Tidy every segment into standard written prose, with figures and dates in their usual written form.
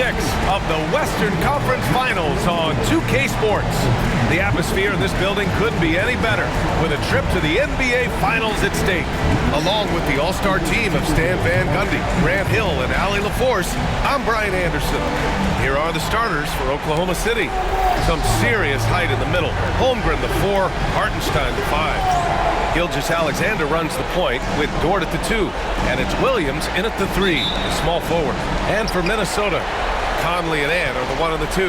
6 of the Western Conference Finals on 2K Sports. The atmosphere in this building couldn't be any better, with a trip to the NBA Finals at stake. Along with the all-star team of Stan Van Gundy, Grant Hill, and Allie LaForce, I'm Brian Anderson. Here are the starters for Oklahoma City. Some serious height in the middle. Holmgren the 4, Hartenstein the 5. Gilgeous-Alexander runs the point with Dort at the 2, and it's Williams in at the 3, the small forward. And for Minnesota, Conley and Ann are the 1 and the 2.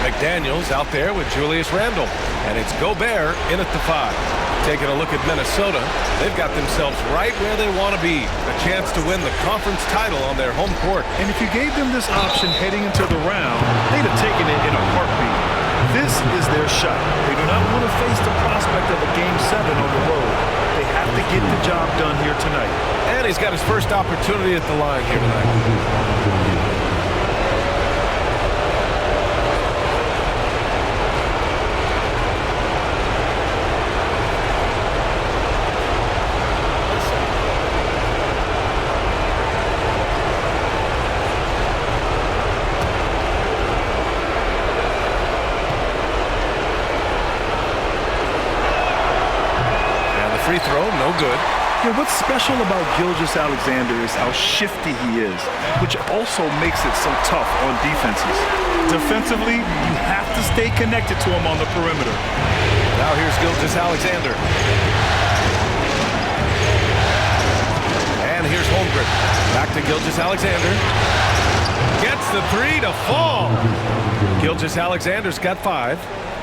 McDaniels out there with Julius Randle, and it's Gobert in at the 5. Taking a look at Minnesota, they've got themselves right where they want to be, a chance to win the conference title on their home court. And if you gave them this option heading into the round, they'd have taken it in a heartbeat. This is their shot. They do not want to face the prospect of a Game 7 on the road. They have to get the job done here tonight. And he's got his first opportunity at the line here tonight. Free throw, no good. Yeah, what's special about Gilgeous-Alexander is how shifty he is, which also makes it so tough on defenses. Defensively, you have to stay connected to him on the perimeter. Now here's Gilgeous-Alexander. And here's Holmgren. Back to Gilgeous-Alexander. Gets the 3 to fall. Gilgeous-Alexander's got 5.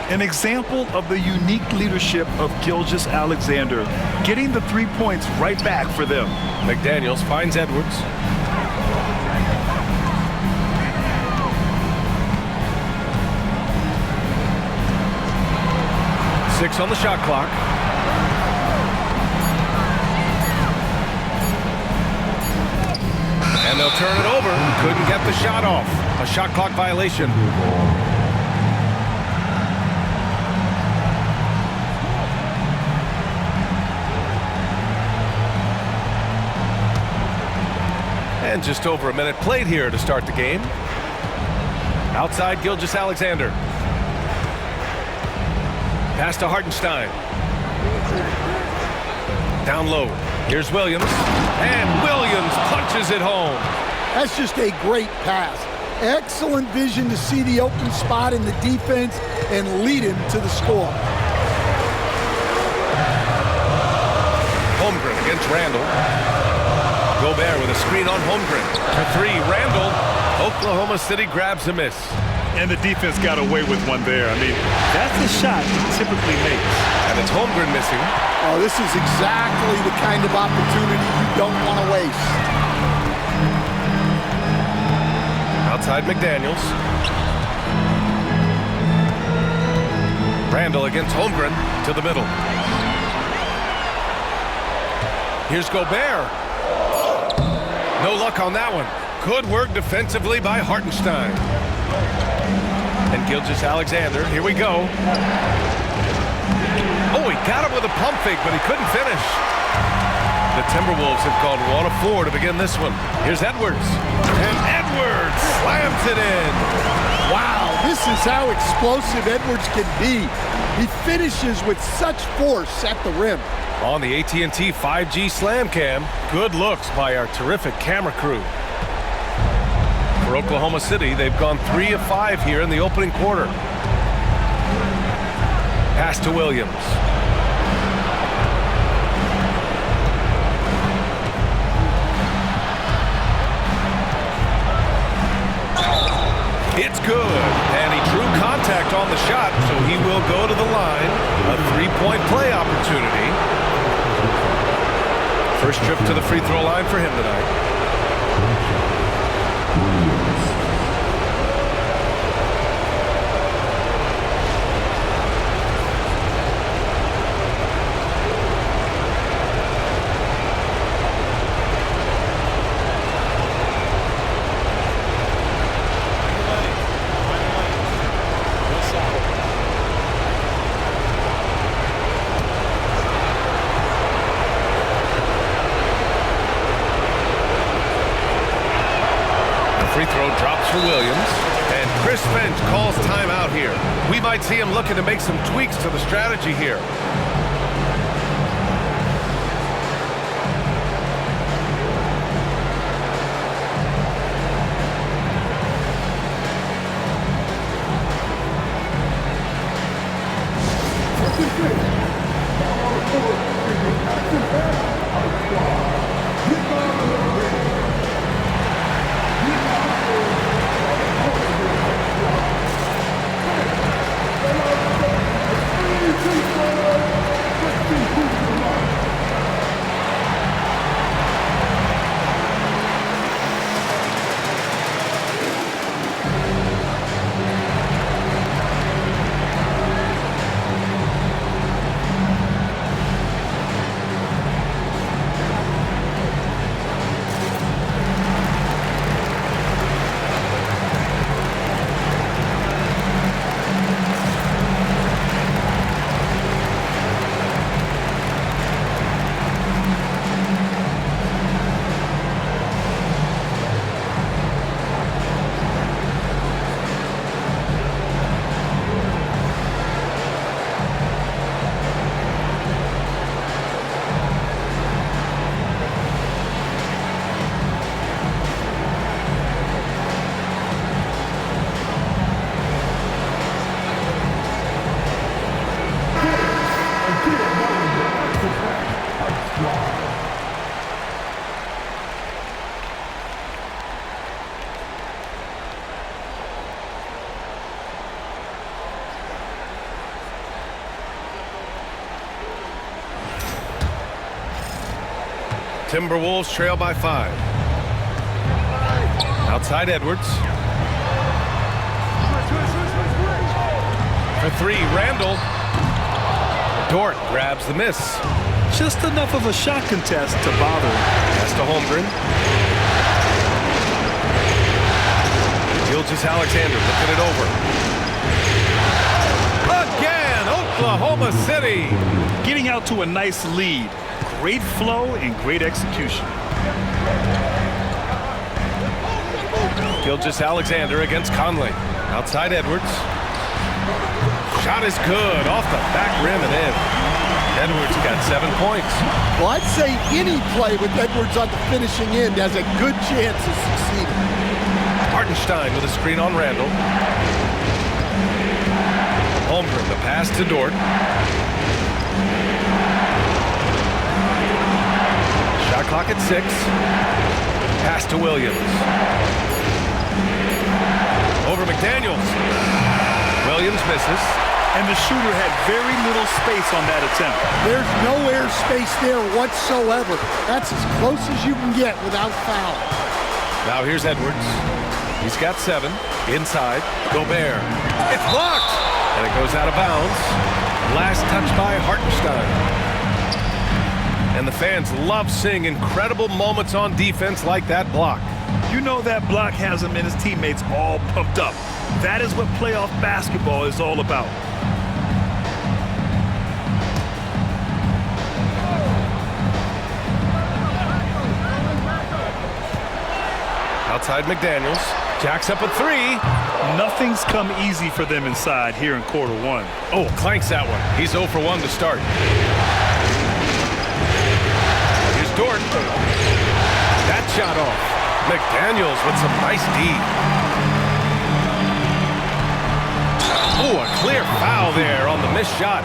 An example of the unique leadership of Gilgeous-Alexander, getting the 3 points right back for them. McDaniels finds Edwards. Six on the shot clock. And they'll turn it over. Couldn't get the shot off. A shot clock violation. And just over a minute played here to start the game. Outside Gilgeous-Alexander. Pass to Hartenstein. Down low. Here's Williams. And Williams punches it home. That's just a great pass. Excellent vision to see the open spot in the defense and lead him to the score. Holmgren against Randle. Gobert with a screen on Holmgren. For 3, Randle. Oklahoma City grabs a miss. And the defense got away with one there. I mean, that's the shot he typically makes. And it's Holmgren missing. Oh, this is exactly the kind of opportunity you don't want to waste. Outside McDaniels. Randle against Holmgren to the middle. Here's Gobert. No luck on that one. Good work defensively by Hartenstein. And Gilgeous-Alexander, here we go. Oh, he got him with a pump fake, but he couldn't finish. The Timberwolves have gone 1 of 4 to begin this one. Here's Edwards. And Edwards slams it in. Wow, this is how explosive Edwards can be. He finishes with such force at the rim. On the AT&T 5G Slam Cam, good looks by our terrific camera crew. For Oklahoma City, they've gone 3 of 5 here in the opening quarter. Pass to Williams. It's good, and he drew contact on the shot, so he will go to the line. A 3-point play opportunity. First trip to the free throw line for him tonight. for Williams. And Chris Finch calls timeout here. We might see him looking to make some tweaks to the strategy here. Timberwolves trail by 5. Outside Edwards. For 3, Randall. Dort grabs the miss. Just enough of a shot contest to bother him. Pass to Holmgren. Gilgeous-Alexander looking it over. Again, Oklahoma City. Getting out to a nice lead. Great flow and great execution. Gilgeous-Alexander against Conley. Outside Edwards. Shot is good. Off the back rim and in. Edwards got 7 points. Well, I'd say any play with Edwards on the finishing end has a good chance of succeeding. Hartenstein with a screen on Randall. Holmgren, the pass to Dort. Shot clock at 6. Pass to Williams. Over McDaniels. Williams misses. And the shooter had very little space on that attempt. There's no air space there whatsoever. That's as close as you can get without foul. Now here's Edwards. He's got 7. Inside. Gobert. It's blocked. And it goes out of bounds. Last touch by Hartenstein. And the fans love seeing incredible moments on defense like that block. You know that block has him and his teammates all pumped up. That is what playoff basketball is all about. Outside McDaniels. Jacks up a 3. Nothing's come easy for them inside here in quarter 1. Oh, clanks that one. He's 0 for 1 to start. Here's Dort. That shot off. McDaniels with some nice D. Oh, a clear foul there on the missed shot.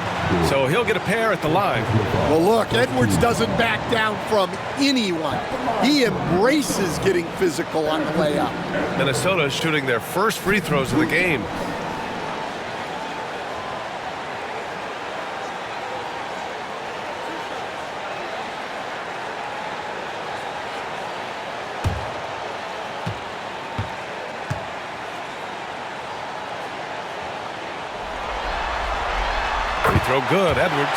So he'll get a pair at the line. Well, look, Edwards doesn't back down from anyone. He embraces getting physical on the layup. Minnesota shooting their first free throws of the game. Free throw good, Edwards.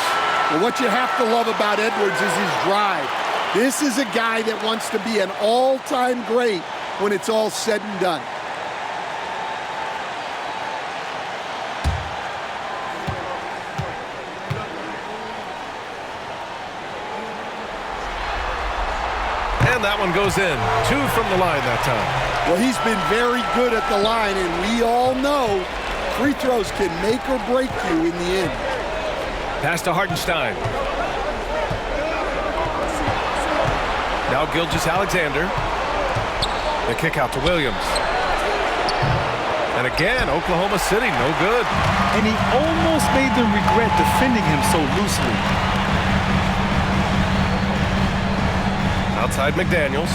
Well, what you have to love about Edwards is his drive. This is a guy that wants to be an all-time great when it's all said and done. And that one goes in. 2 from the line that time. Well, he's been very good at the line, and we all know free throws can make or break you in the end. Pass to Hartenstein. Now Gilgeous-Alexander. The kick out to Williams. And again, Oklahoma City, no good. And he almost made them regret defending him so loosely. Outside McDaniels.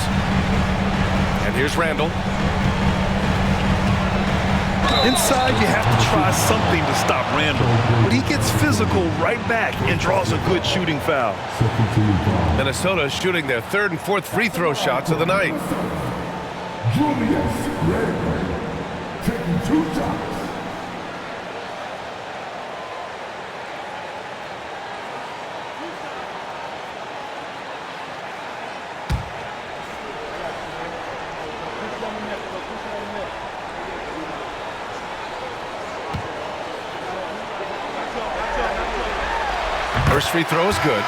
And here's Randall. Inside, you have to try something to stop Randall. But he gets physical right back and draws a good shooting foul. Minnesota shooting their third and fourth free throw shots of the night. Julius Randle taking 2 shots. First free throw is good.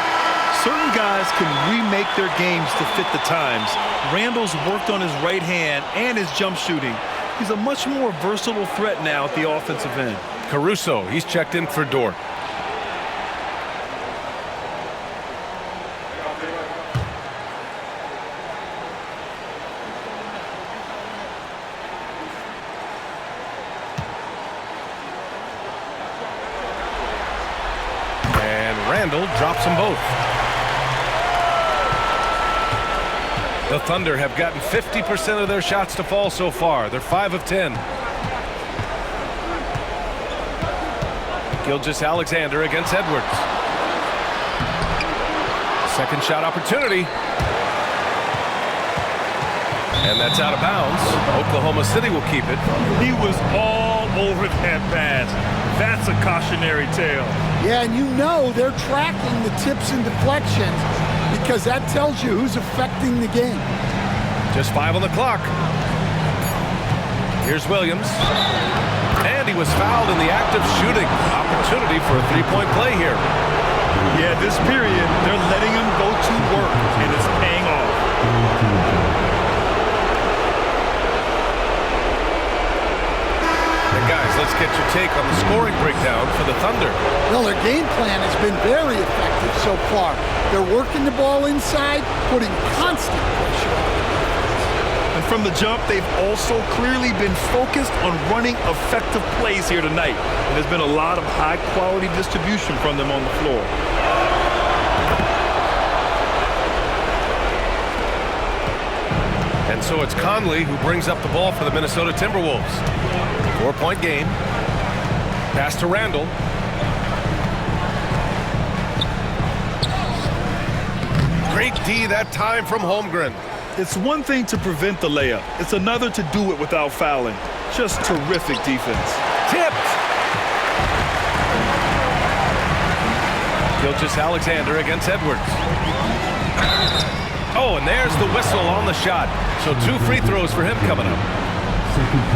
Certain guys can remake their games to fit the times. Randall's worked on his right hand and his jump shooting. He's a much more versatile threat now at the offensive end. Caruso, he's checked in for Dort. Randall drops them both. The Thunder have gotten 50% of their shots to fall so far. They're 5 of 10. Gilgeous-Alexander against Edwards. Second shot opportunity. And that's out of bounds. Oklahoma City will keep it. He was all over that pass. That's a cautionary tale. Yeah, and you know they're tracking the tips and deflections because that tells you who's affecting the game. Just 5 on the clock. Here's Williams. And he was fouled in the act of shooting. Opportunity for a three-point play here. Yeah, this period, they're letting him go to work, and it's paying off. Guys, let's get your take on the scoring breakdown for the Thunder. Well, their game plan has been very effective so far. They're working the ball inside, putting constant pressure on it. And from the jump, they've also clearly been focused on running effective plays here tonight. And there's been a lot of high-quality distribution from them on the floor. And so it's Conley who brings up the ball for the Minnesota Timberwolves. 4-point game. Pass to Randall. Great D that time from Holmgren. It's one thing to prevent the layup. It's another to do it without fouling. Just terrific defense. Tipped. Gilgeous-Alexander against Edwards. Oh, and there's the whistle on the shot. So 2 free throws for him coming up.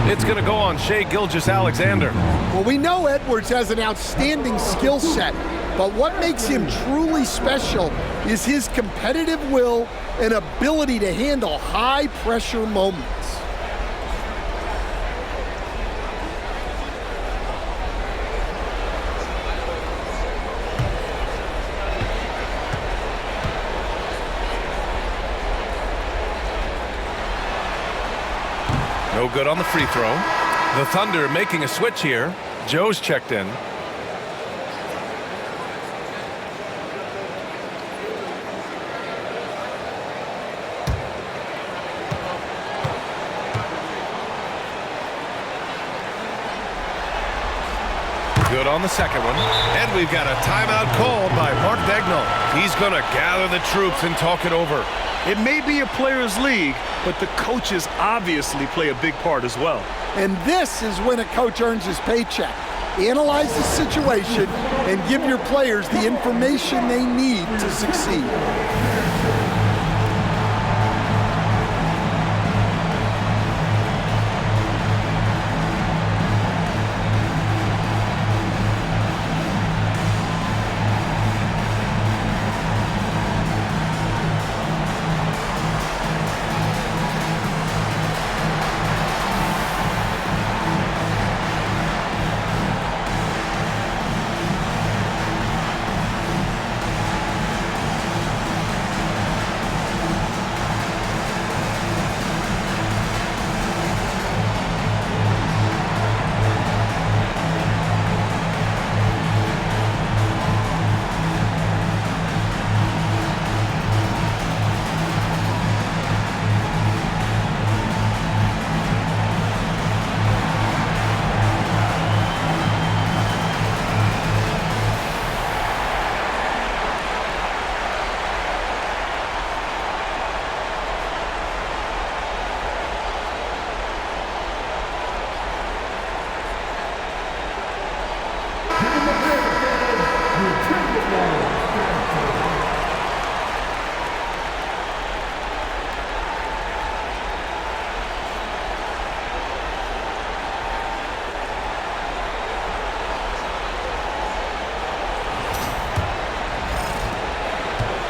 It's going to go on Shai Gilgeous-Alexander. Well, we know Edwards has an outstanding skill set, but what makes him truly special is his competitive will and ability to handle high-pressure moments. No good on the free throw. The Thunder making a switch here. Joe's checked in. Good on the second one. And we've got a timeout called by Mark Daigneault. He's going to gather the troops and talk it over. It may be a players' league, but the coaches obviously play a big part as well. And this is when a coach earns his paycheck. Analyze the situation and give your players the information they need to succeed.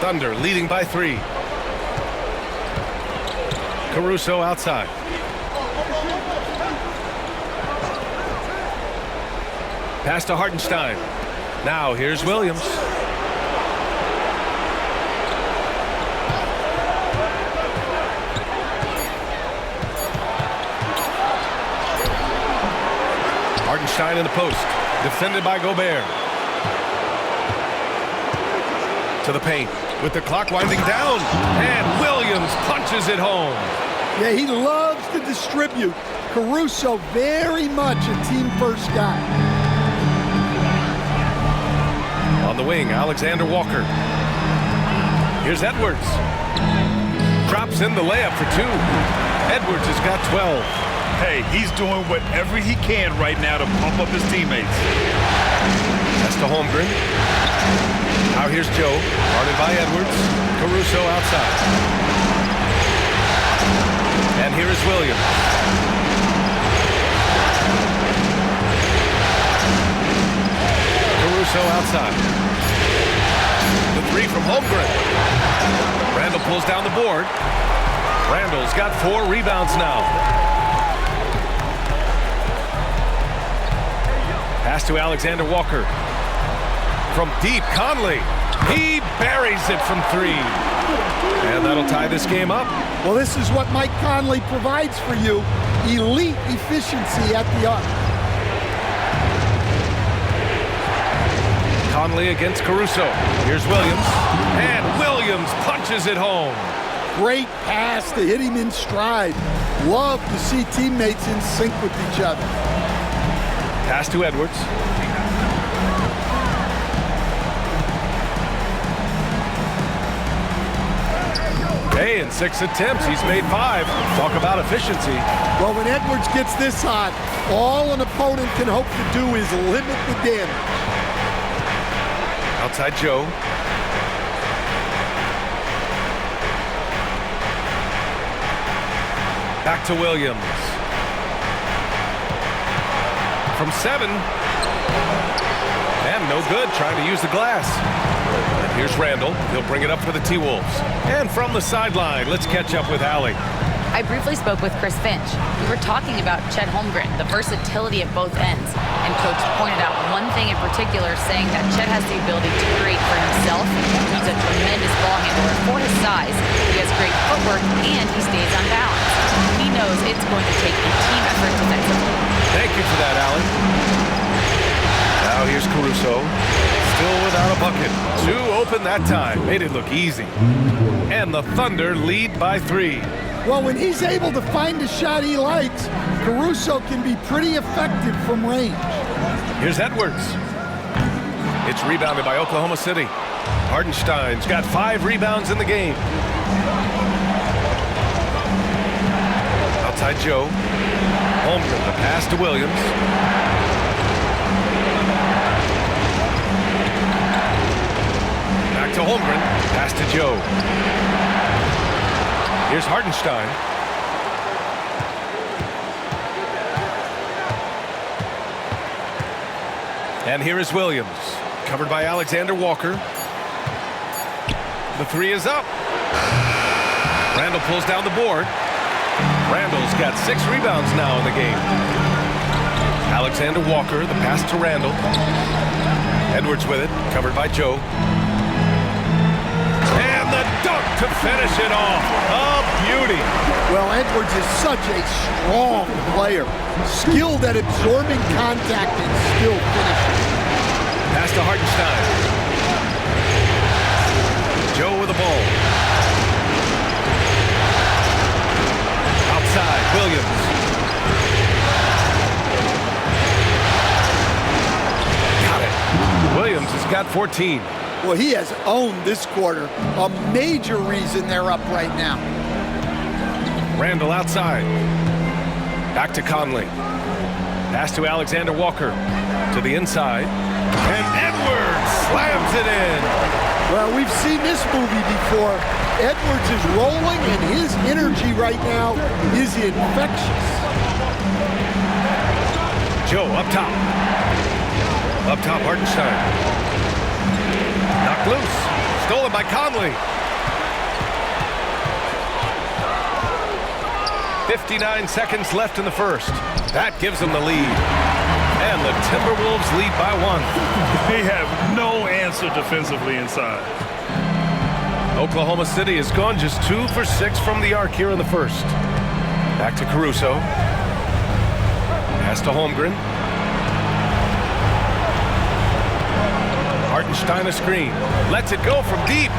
Thunder leading by 3. Caruso outside. Pass to Hartenstein. Now here's Williams. Hartenstein in the post. Defended by Gobert. To the paint with the clock winding down. And Williams punches it home. Yeah, he loves to distribute. Caruso very much a team-first guy. On the wing, Alexander Walker. Here's Edwards. Drops in the layup for 2. Edwards has got 12. Hey, he's doing whatever he can right now to pump up his teammates. That's to Holmgren. Now here's Joe, guarded by Edwards. Caruso outside. And here is Williams. Caruso outside. The 3 from Holmgren. Randall pulls down the board. Randall's got 4 rebounds now. Pass to Alexander Walker. From deep, Conley. He buries it from 3. And that'll tie this game up. Well, this is what Mike Conley provides for you. Elite efficiency at the arc. Conley against Caruso. Here's Williams. And Williams punches it home. Great pass to hit him in stride. Love to see teammates in sync with each other. Pass to Edwards. Hey, in 6 attempts, he's made 5. Talk about efficiency. Well, when Edwards gets this hot, all an opponent can hope to do is limit the damage. Outside Joe. Back to Williams. From 7. And no good, trying to use the glass. And here's Randall. He'll bring it up for the T-Wolves. And from the sideline, let's catch up with Allie. I briefly spoke with Chris Finch. We were talking about Chet Holmgren, the versatility at both ends. And Coach pointed out one thing in particular, saying that Chet has the ability to create for himself. He's a tremendous ball handler for his size. He has great footwork, and he stays on balance. He knows it's going to take a team effort defensively. Thank you for that, Allie. Now here's Caruso. Still without a bucket. 2 open that time. Made it look easy. And the Thunder lead by 3. Well, when he's able to find a shot he likes, Caruso can be pretty effective from range. Here's Edwards. It's rebounded by Oklahoma City. Hartenstein's got 5 rebounds in the game. Outside Joe. Holmgren, the pass to Williams. Back to Holmgren. Pass to Joe. Here's Hartenstein. And here is Williams. Covered by Alexander Walker. The 3 is up. Randall pulls down the board. Randall's got 6 rebounds now in the game. Alexander Walker, the pass to Randall. Edwards with it, covered by Joe. And the dunk to finish it off. A beauty. Well, Edwards is such a strong player. Skilled at absorbing contact and still finishing. Pass to Hartenstein. Joe with the ball. Outside, Williams. Got it. Williams has got 14. Well, he has owned this quarter. A major reason they're up right now. Randall outside. Back to Conley. Pass to Alexander Walker. To the inside. And Edwards slams it in. Well, we've seen this movie before. Edwards is rolling, and his energy right now is infectious. Joe up top. Up top, Hartenstein. Knocked loose. Stolen by Conley. 59 seconds left in the first. That gives them the lead. And the Timberwolves lead by 1. They have no answer defensively inside. Oklahoma City has gone just 2 for 6 from the arc here in the first. Back to Caruso. Pass to Holmgren. Hartenstein a screen. Lets it go from deep.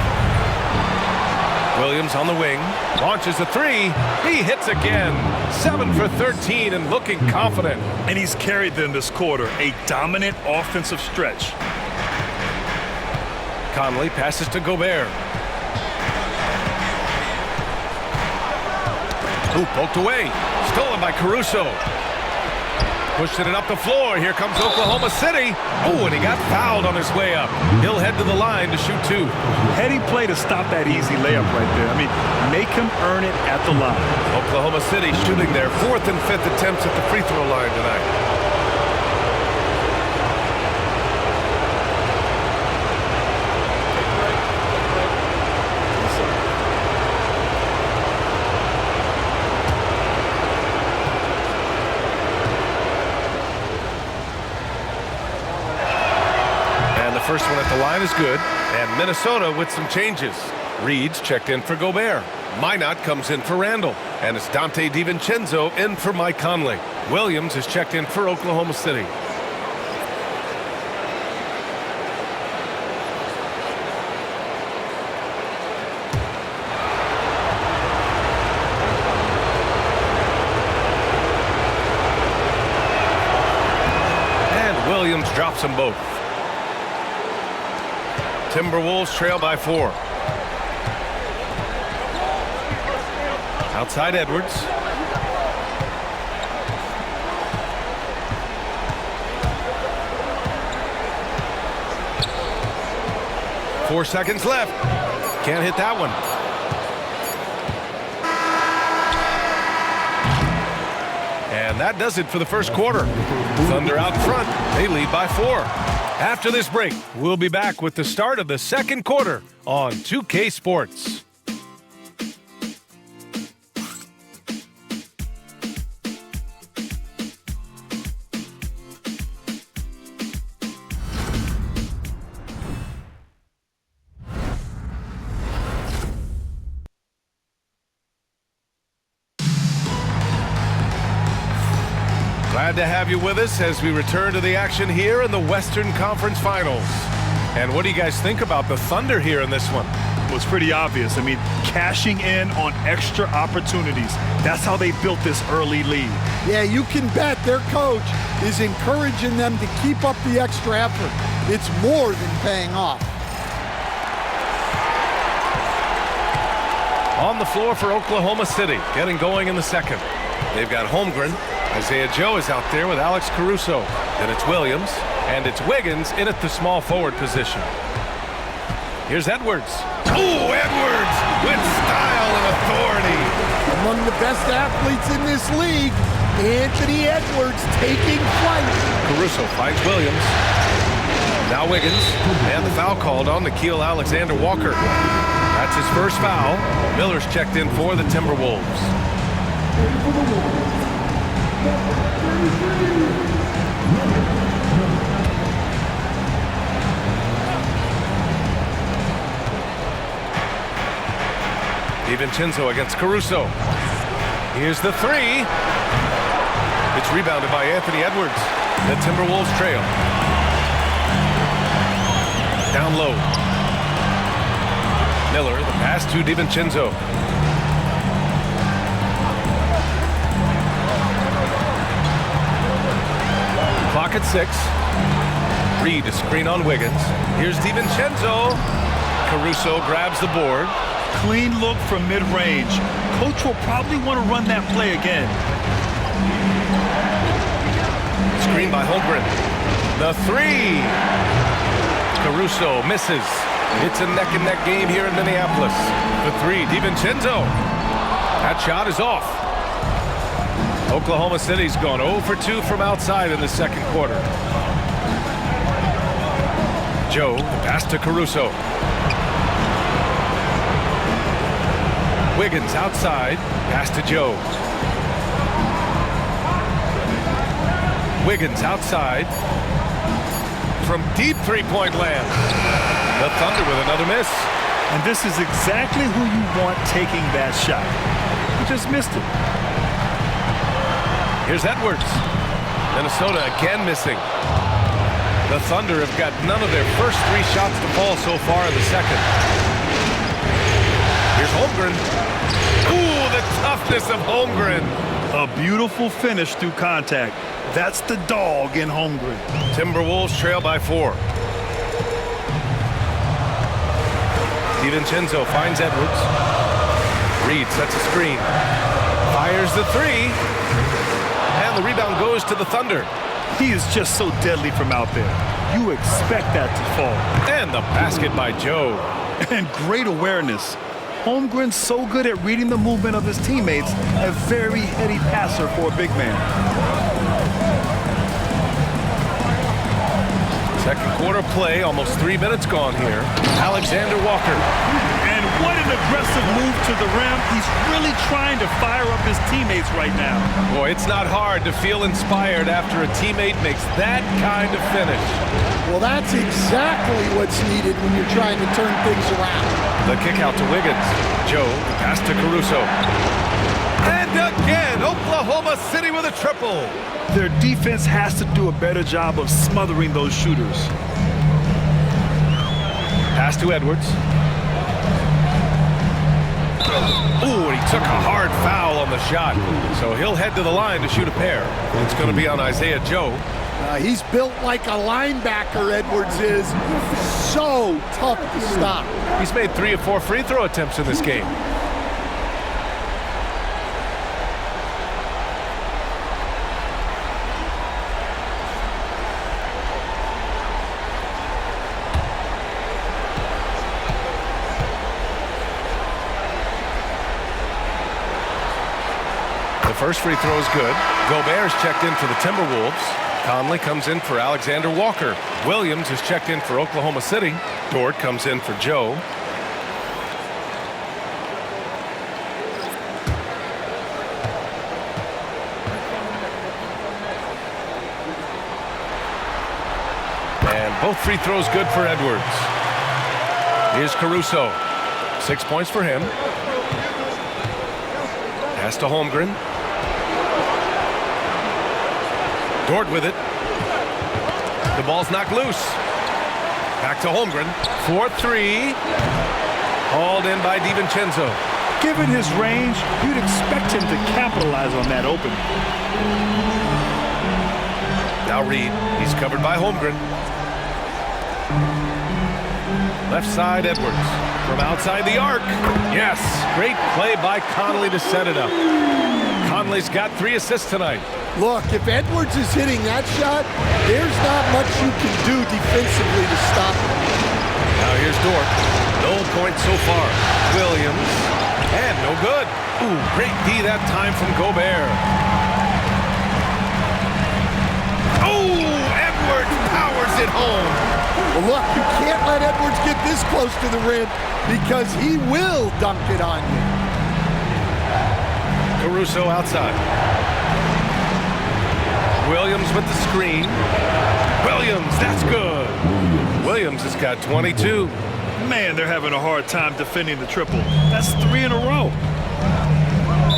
Williams on the wing. Launches a 3. He hits again. 7 for 13 and looking confident. And he's carried them this quarter. A dominant offensive stretch. Conley passes to Gobert. Ooh, poked away. Stolen by Caruso. Pushing it up the floor. Here comes Oklahoma City. Oh, and he got fouled on his way up. He'll head to the line to shoot 2. Heady play to stop that easy layup right there. I mean, make him earn it at the line. Oklahoma City shooting their 4th and 5th attempts at the free throw line tonight. First one at the line is good, and Minnesota with some changes. Reed's checked in for Gobert. Minot comes in for Randall, and it's Dante DiVincenzo in for Mike Conley. Williams is checked in for Oklahoma City. And Williams drops them both. Timberwolves trail by 4. Outside Edwards. Four seconds left. Can't hit that one. And that does it for the first quarter. Thunder out front. They lead by 4. After this break, we'll be back with the start of the second quarter on 2K Sports. Glad to have you with us as we return to the action here in the Western Conference Finals. And what do you guys think about the Thunder here in this one? Well, it's pretty obvious. I mean, cashing in on extra opportunities. That's how they built this early lead. Yeah, you can bet their coach is encouraging them to keep up the extra effort. It's more than paying off. On the floor for Oklahoma City, getting going in the second. They've got Holmgren. Isaiah Joe is out there with Alex Caruso. Then it's Williams, and it's Wiggins in at the small forward position. Here's Edwards. Oh, Edwards with style and authority. Among the best athletes in this league, Anthony Edwards taking flight. Caruso finds Williams. Now Wiggins, and the foul called on Nickeil Alexander-Walker. That's his first foul. Miller's checked in for the Timberwolves. DiVincenzo against Caruso. Here's the 3. It's rebounded by Anthony Edwards. The Timberwolves trail. Down low. Miller, the pass to DiVincenzo. Clock at 6. Reed a screen on Wiggins. Here's DiVincenzo. Caruso grabs the board. Clean look from mid-range. Coach will probably want to run that play again. Screen by Holmgren. The 3. Caruso misses. It's a neck-and-neck game here in Minneapolis. The 3, DiVincenzo. That shot is off. Oklahoma City's gone 0 for 2 from outside in the second quarter. Joe, the pass to Caruso. Wiggins outside, pass to Joe. Wiggins outside from deep three-point land. The Thunder with another miss. And this is exactly who you want taking that shot. He just missed it. Here's Edwards. Minnesota again missing. The Thunder have got none of their first 3 shots to fall so far in the second. Here's Holmgren. Ooh, the toughness of Holmgren. A beautiful finish through contact. That's the dog in Holmgren. Timberwolves trail by 4. DiVincenzo finds Edwards. Reed sets a screen. Fires the 3. And the rebound goes to the Thunder. He is just so deadly from out there. You expect that to fall. And the basket by Joe. And great awareness. Holmgren's so good at reading the movement of his teammates. A very heady passer for a big man. Second quarter play, almost 3 minutes gone here. Alexander Walker. And what an aggressive move to the rim. He's really trying to fire up his teammates right now. Boy, it's not hard to feel inspired after a teammate makes that kind of finish. Well, that's exactly what's needed when you're trying to turn things around. The kick out to Wiggins. Joe, pass to Caruso. And again, Oklahoma City with a triple. Their defense has to do a better job of smothering those shooters. Pass to Edwards. Ooh, he took a hard foul on the shot. So he'll head to the line to shoot a pair. It's going to be on Isaiah Joe. He's built like a linebacker, Edwards is. So tough to stop. He's made 3 or 4 free throw attempts in this game. The first free throw is good. Gobert's checked in for the Timberwolves. Conley comes in for Alexander Walker. Williams is checked in for Oklahoma City. Dort comes in for Joe. And both free throws good for Edwards. Here's Caruso. 6 points for him. Pass to Holmgren. Dort with it. The ball's knocked loose. Back to Holmgren. 4-3. Hauled in by DiVincenzo. Given his range, you'd expect him to capitalize on that opening. Now Reed. He's covered by Holmgren. Left side, Edwards. From outside the arc. Yes. Great play by Conley to set it up. Conley's got 3 assists tonight. Look, if Edwards is hitting that shot, there's not much you can do defensively to stop him. Now here's Dort. No points so far. Williams. And no good. Ooh, great D that time from Gobert. Oh, Edwards powers it home. Well, look, you can't let Edwards get this close to the rim because he will dunk it on you. Caruso outside. Williams with the screen. Williams, that's good. Williams has got 22. Man, they're having a hard time defending the triple. That's 3 in a row.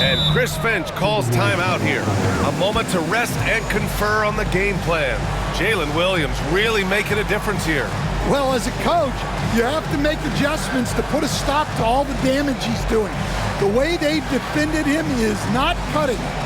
And Chris Finch calls timeout here. A moment to rest and confer on the game plan. Jalen Williams really making a difference here. Well, as a coach, you have to make adjustments to put a stop to all the damage he's doing. The way they've defended him is not cutting it.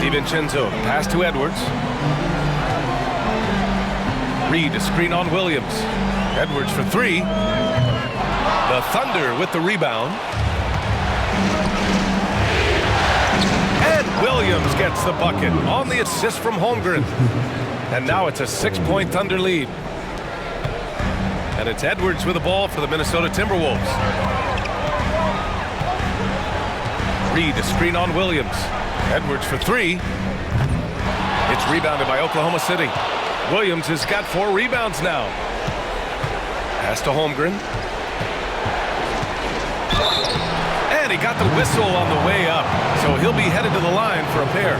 DiVincenzo, pass to Edwards. Reed, a screen on Williams. Edwards for three. The Thunder with the rebound. And Williams gets the bucket on the assist from Holmgren. And now it's a 6-point Thunder lead. And it's Edwards with the ball for the Minnesota Timberwolves. Reed, a screen on Williams. Edwards for three. It's rebounded by Oklahoma City. Williams has got 4 rebounds now. Pass to Holmgren. And he got the whistle on the way up. So he'll be headed to the line for a pair.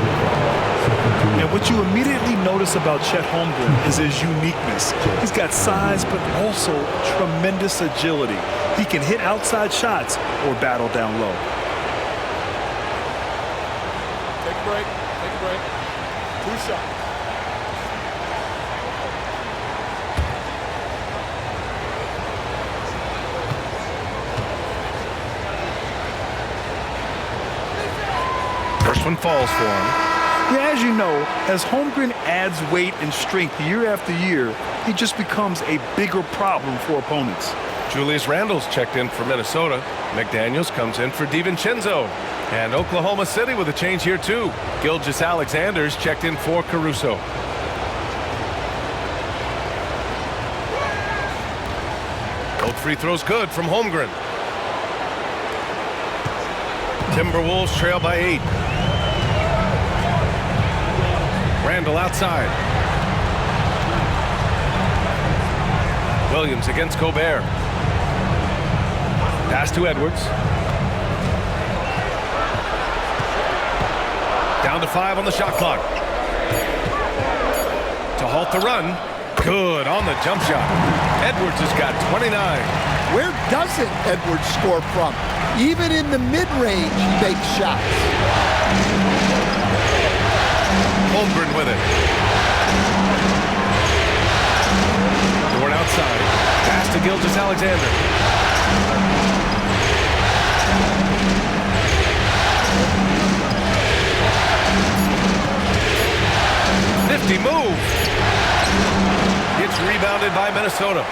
And what you immediately notice about Chet Holmgren is his uniqueness. He's got size, but also tremendous agility. He can hit outside shots or battle down low. Take a break. Take a break. 2 shots. First one falls for him. Yeah, as you know, as Holmgren adds weight and strength year after year, he just becomes a bigger problem for opponents. Julius Randle's checked in for Minnesota. McDaniels comes in for DiVincenzo. And Oklahoma City with a change here too. Gilgeous-Alexander's checked in for Caruso. Both free throws good from Holmgren. Timberwolves trail by 8. Randle outside. Williams against Gobert. Pass to Edwards. Down to 5 on the shot clock. To halt the run. Good on the jump shot. Edwards has got 29. Where doesn't Edwards score from? Even in the mid-range, he makes shots. Holmgren with it. Dort outside. Pass to Gilgeous-Alexander. Nifty move. It's rebounded by Minnesota.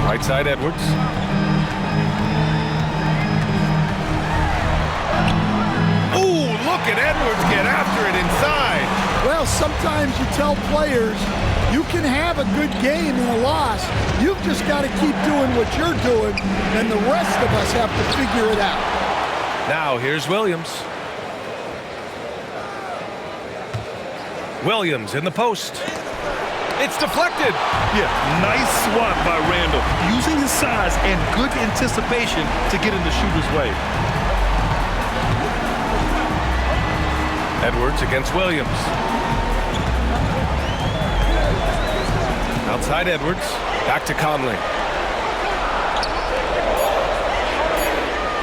Right side Edwards. Ooh, look at Edwards get after it inside. Well, sometimes you tell players you can have a good game and a loss. You've just got to keep doing what you're doing, and the rest of us have to figure it out. Now here's Williams. Williams in the post. It's deflected. Yeah, nice swat by Randle, using his size and good anticipation to get in the shooter's way. Edwards against Williams. Outside Edwards. Back to Conley.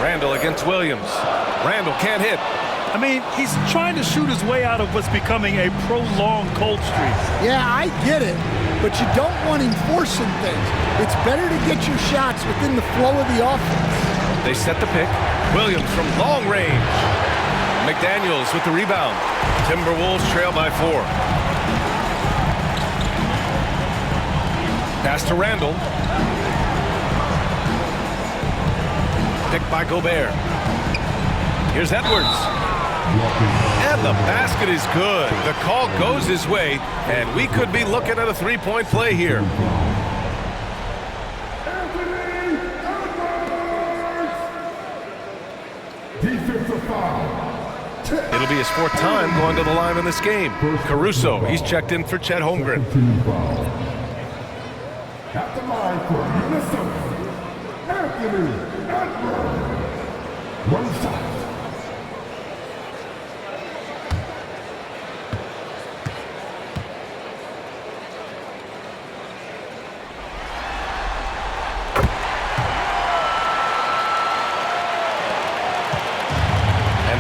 Randle against Williams. Randle can't hit. I mean, he's trying to shoot his way out of what's becoming a prolonged cold streak. Yeah, I get it, but you don't want him forcing things. It's better to get your shots within the flow of the offense. They set the pick. Williams from long range. McDaniels with the rebound. Timberwolves trail by 4. Pass to Randle. Picked by Gobert. Here's Edwards. And the basket is good. The call goes his way, and we could be looking at a 3-point play here. Defensive foul. It'll be his 4th time going to the line in this game. Caruso, he's checked in for Chet Holmgren. At the line for Minnesota, Anthony Edwards. 1 shot.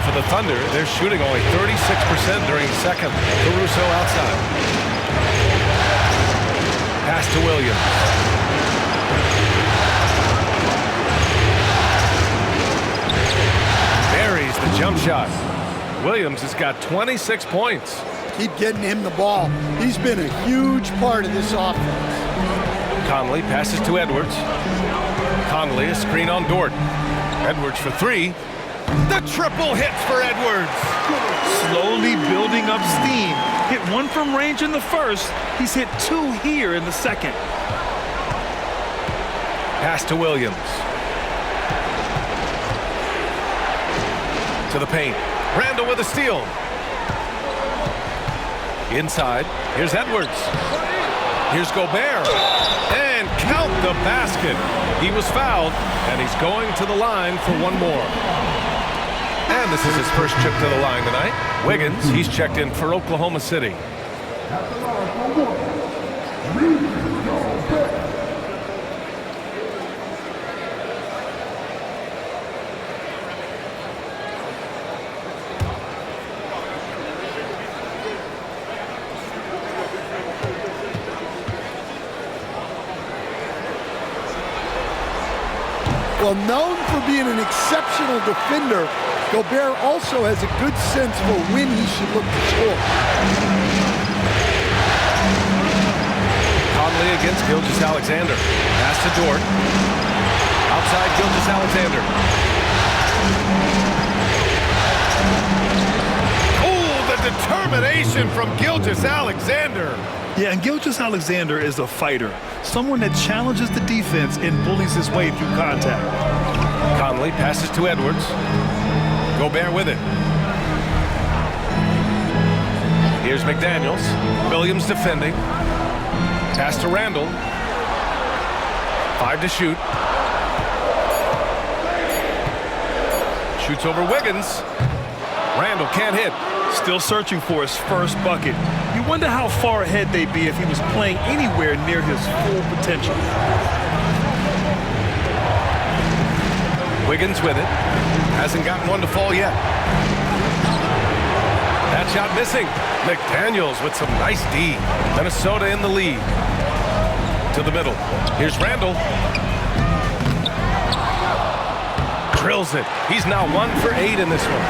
For the Thunder, they're shooting only 36% during the second. Caruso outside. Pass to Williams. Jump shot. Williams has got 26 points. Keep getting him the ball. He's been a huge part of this offense. Conley passes to Edwards. Conley, a screen on Dort. Edwards for three. The triple hits for Edwards. Slowly building up steam. Hit one from range in the first. He's hit two here in the second. Pass to Williams. To the paint. Randall with a steal. Inside. Here's Edwards. Here's Gobert. And count the basket. He was fouled, and he's going to the line for one more. And this is his first trip to the line tonight. Wiggins, he's checked in for Oklahoma City. At the line for one, Gobert. Well, known for being an exceptional defender, Gobert also has a good sense for when he should look to score. Conley against Gilgeous-Alexander. Pass to Dort. Outside Gilgeous-Alexander. Oh, the determination from Gilgeous-Alexander. Yeah, and Gilgeous-Alexander is a fighter. Someone that challenges the defense and bullies his way through contact. Conley passes to Edwards. Gobert with it. Here's McDaniels. Williams defending. Pass to Randall. 5 to shoot. Shoots over Wiggins. Randall can't hit. Still searching for his first bucket. You wonder how far ahead they'd be if he was playing anywhere near his full potential. Wiggins with it. Hasn't gotten one to fall yet. That shot missing. McDaniels with some nice D. Minnesota in the lead. To the middle. Here's Randall. Drills it. He's now 1 for 8 in this one.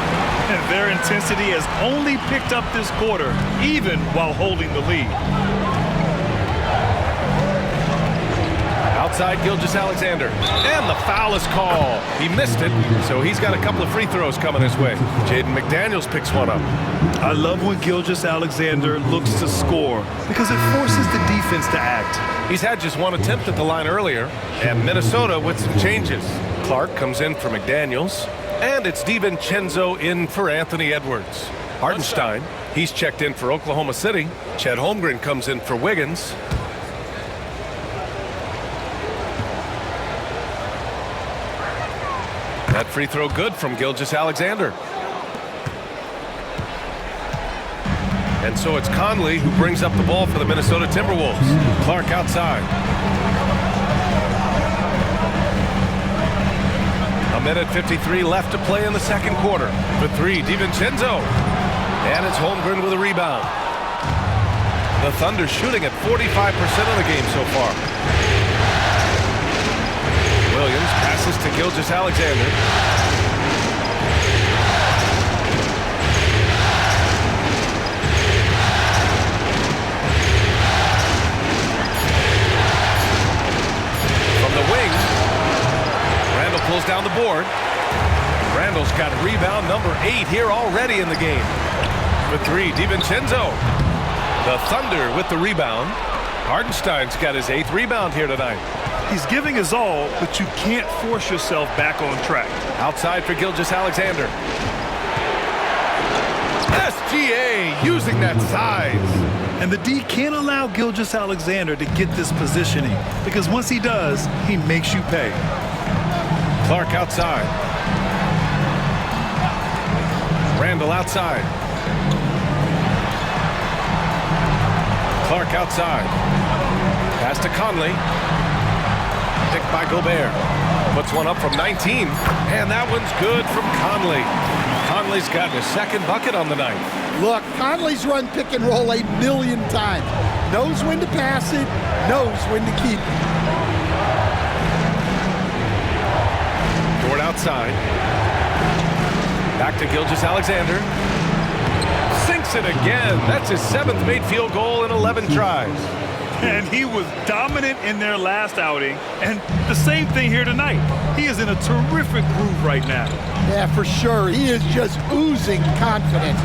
And their intensity has only picked up this quarter, even while holding the lead. Outside Gilgeous-Alexander. And the foul is called. He missed it, so he's got a couple of free throws coming his way. Jaden McDaniels picks one up. I love when Gilgeous-Alexander looks to score because it forces the defense to act. He's had just one attempt at the line earlier, and Minnesota with some changes. Clark comes in for McDaniels. And it's DiVincenzo in for Anthony Edwards. Hartenstein, he's checked in for Oklahoma City. Chet Holmgren comes in for Wiggins. That free throw good from Gilgeous-Alexander. And so it's Conley who brings up the ball for the Minnesota Timberwolves. Clark outside. A minute 53 left to play in the second quarter. For three, DiVincenzo. And it's Holmgren with a rebound. The Thunder shooting at 45% of the game so far. Williams passes to Gilgeous-Alexander. From the wing. Randall pulls down the board. Randall's got rebound number 8 here already in the game. For three, DiVincenzo. The Thunder with the rebound. Hartenstein's got his 8th rebound here tonight. He's giving his all, but you can't force yourself back on track. Outside for Gilgeous-Alexander. SGA using that size. And the D can't allow Gilgeous-Alexander to get this positioning because once he does, he makes you pay. Clark outside. Randall outside. Clark outside. Pass to Conley. Picked by Gobert. Puts one up from 19. And that one's good from Conley. Conley's got his 2nd bucket on the night. Look, Conley's run pick and roll 1 million times. Knows when to pass it, knows when to keep it. Dort outside. Back to Gilgeous-Alexander. Sinks it again. That's his 7th made field goal in 11 tries. And he was dominant in their last outing. And the same thing here tonight. He is in a terrific groove right now. Yeah, for sure. He is just oozing confidence.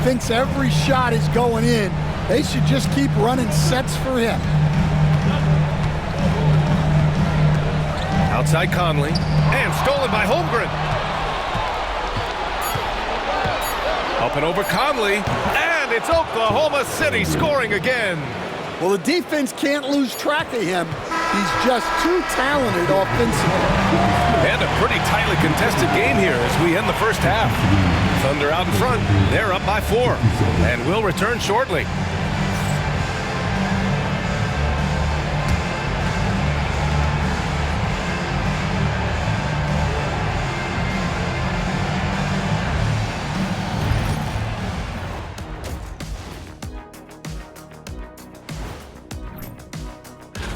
Thinks every shot is going in. They should just keep running sets for him. Outside Conley. And stolen by Holmgren. Up and over Conley. And it's Oklahoma City scoring again. Well, the defense can't lose track of him. He's just too talented offensively. And a pretty tightly contested game here as we end the first half. Thunder out in front. They're up by 4. And will return shortly.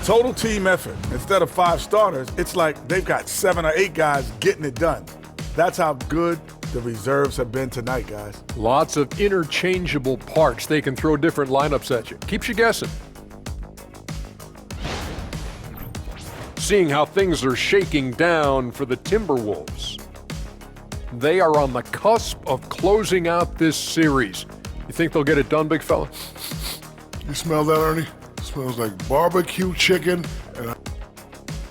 Total team effort. Instead of 5 starters, it's like they've got 7 or 8 guys getting it done. That's how good the reserves have been tonight, guys. Lots of interchangeable parts. They can throw different lineups at you. Keeps you guessing. Seeing how things are shaking down for the Timberwolves. They are on the cusp of closing out this series. You think they'll get it done, big fella? You smell that, Ernie? Smells like barbecue chicken.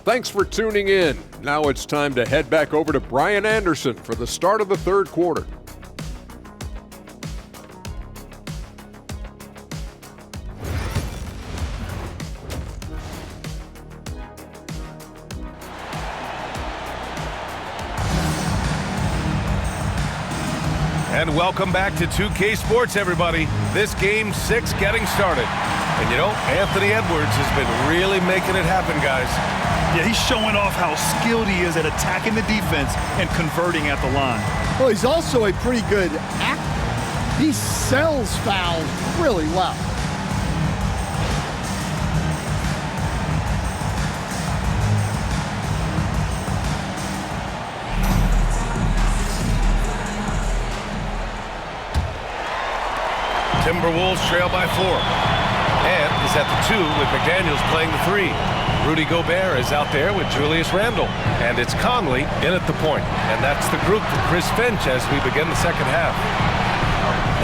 Thanks for tuning in. Now it's time to head back over to Brian Anderson for the start of the third quarter. And welcome back to 2K Sports, everybody. This game 6 getting started. And you know, Anthony Edwards has been really making it happen, guys. Yeah, he's showing off how skilled he is at attacking the defense and converting at the line. Well, he's also a pretty good actor. He sells fouls really well. Timberwolves trail by 4. And is at the 2 with McDaniels playing the 3. Rudy Gobert is out there with Julius Randle. And it's Conley in at the point. And that's the group for Chris Finch as we begin the second half.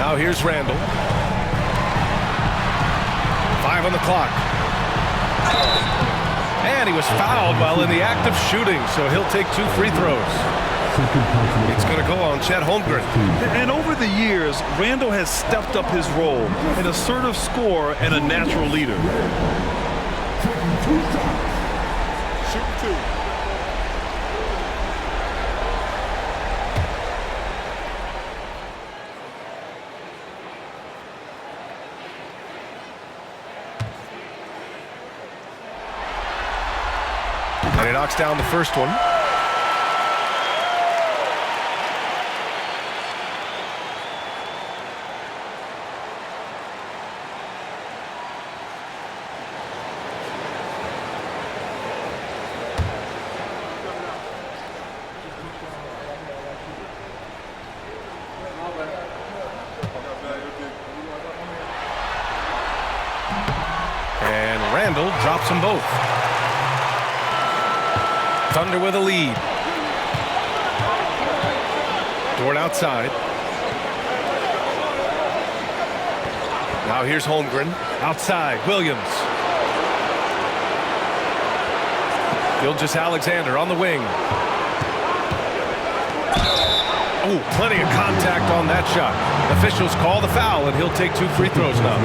Now here's Randle. 5 on the clock. And he was fouled while in the act of shooting, so he'll take 2 free throws. It's going to go on Chet Holmgren. And over the years, Randle has stepped up his role, an assertive scorer and a natural leader. Shoot 2. And he knocks down the first one. And Randle drops them both. Thunder with a lead. Dort outside. Now here's Holmgren. Outside, Williams. Gilgeous-Alexander on the wing. Ooh, plenty of contact on that shot. Officials call the foul, and he'll take 2 free throws now.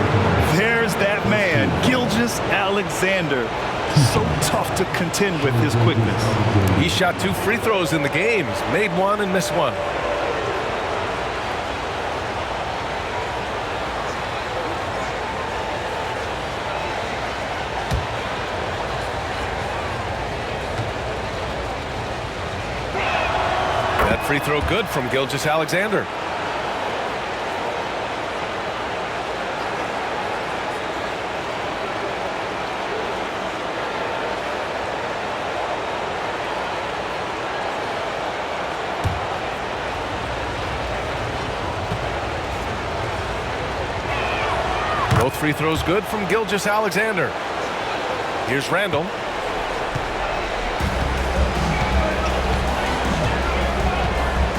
There's that man, Gilgeous-Alexander. So tough to contend with his quickness. He shot 2 free throws in the games, made 1 and missed 1. That free throw good from Gilgeous-Alexander. Both free throws good from Gilgeous-Alexander. Here's Randall.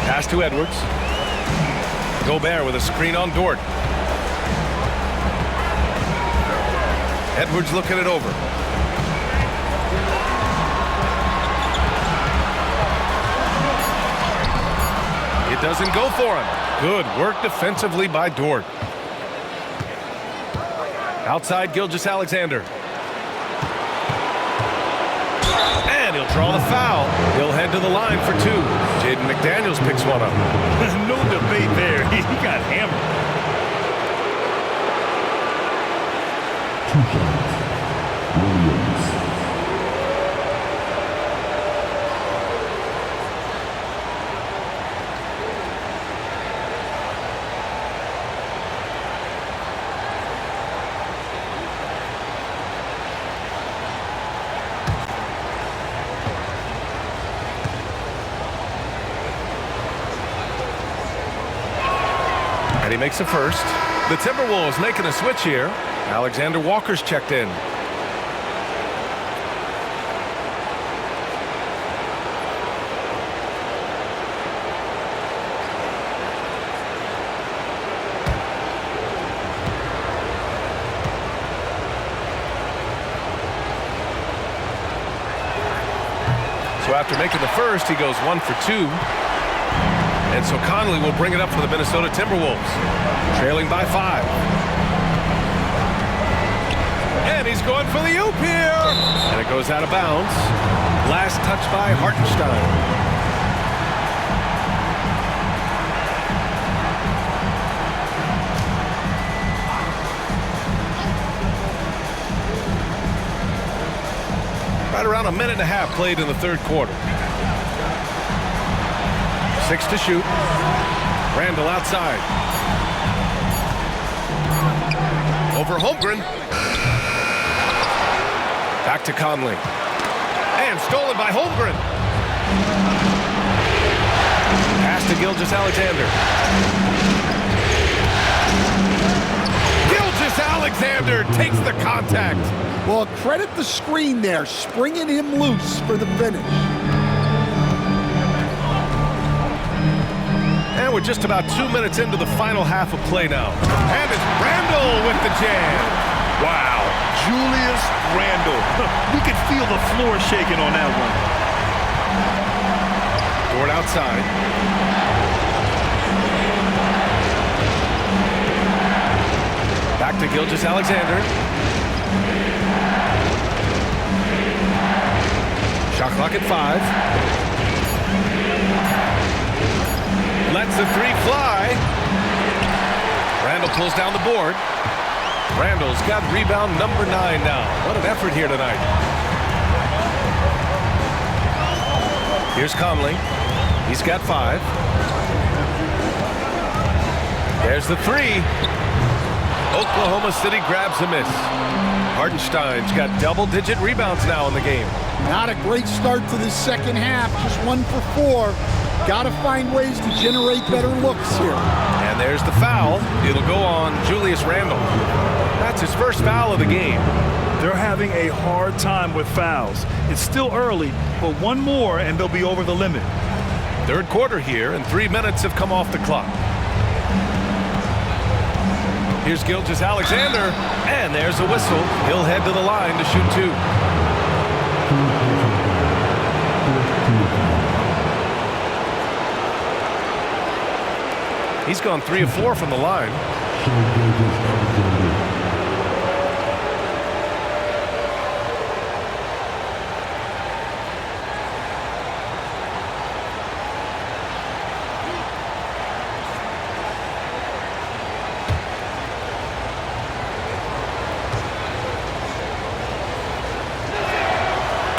Pass to Edwards. Gobert with a screen on Dort. Edwards looking it over. It doesn't go for him. Good work defensively by Dort. Outside Gilgeous-Alexander. And he'll draw the foul. He'll head to the line for two. Jaden McDaniels picks one up. No debate there. He got hammered. And he makes a first. The Timberwolves making a switch here. Alexander Walker's checked in. So after making the first, he goes 1 for 2. And so Conley will bring it up for the Minnesota Timberwolves, trailing by 5. And he's going for the oop here. And it goes out of bounds. Last touch by Hartenstein. Right around a minute and a half played in the third quarter. 6 to shoot. Randall outside. Over Holmgren. Back to Conley. And stolen by Holmgren. Pass to Gilgeous-Alexander. Gilgeous-Alexander takes the contact. Well, credit the screen there, springing him loose for the finish. And we're just about 2 minutes into the final half of play now. And it's Randall with the jam. Wow. Julius Randall. We could feel the floor shaking on that one. Dort outside. Back to Gilgeous-Alexander. Shot clock at 5. Lets the 3 fly. Randall pulls down the board. Randall's got rebound number 9 now. What an effort here tonight. Here's Conley. He's got 5. There's the 3. Oklahoma City grabs a miss. Hartenstein's got double-digit rebounds now in the game. Not a great start to the second half. Just 1 for 4. Got to find ways to generate better looks here. And there's the foul. It'll go on Julius Randall. That's his first foul of the game. They're having a hard time with fouls. It's still early, but one more and they'll be over the limit. Third quarter here, and 3 minutes have come off the clock. Here's Gilgeous-Alexander, and there's a whistle. He'll head to the line to shoot 2. He's gone 3 of 4 from the line.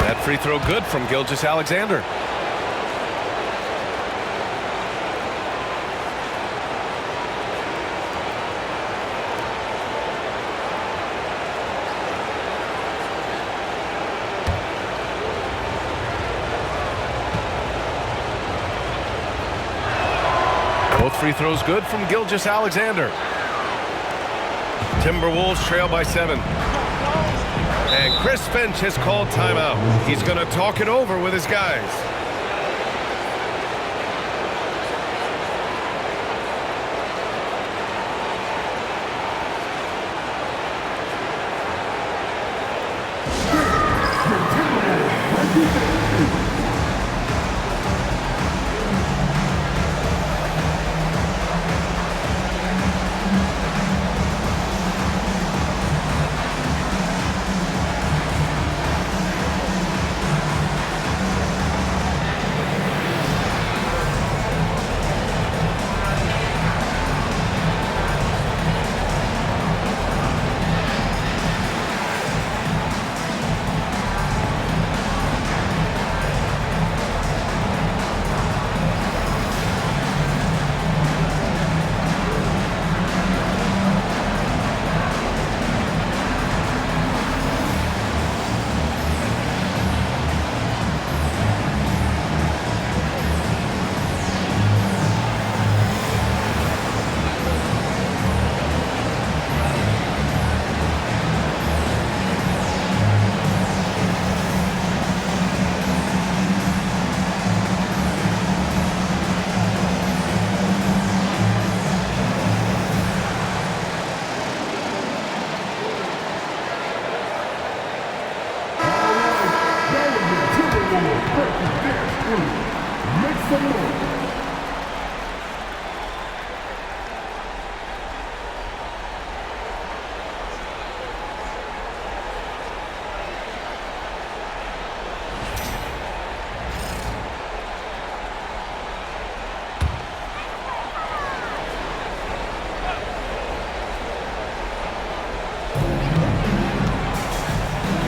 That free throw good from Gilgeous-Alexander. Both free throws good from Gilgeous-Alexander. Timberwolves trail by 7. And Chris Finch has called timeout. He's going to talk it over with his guys.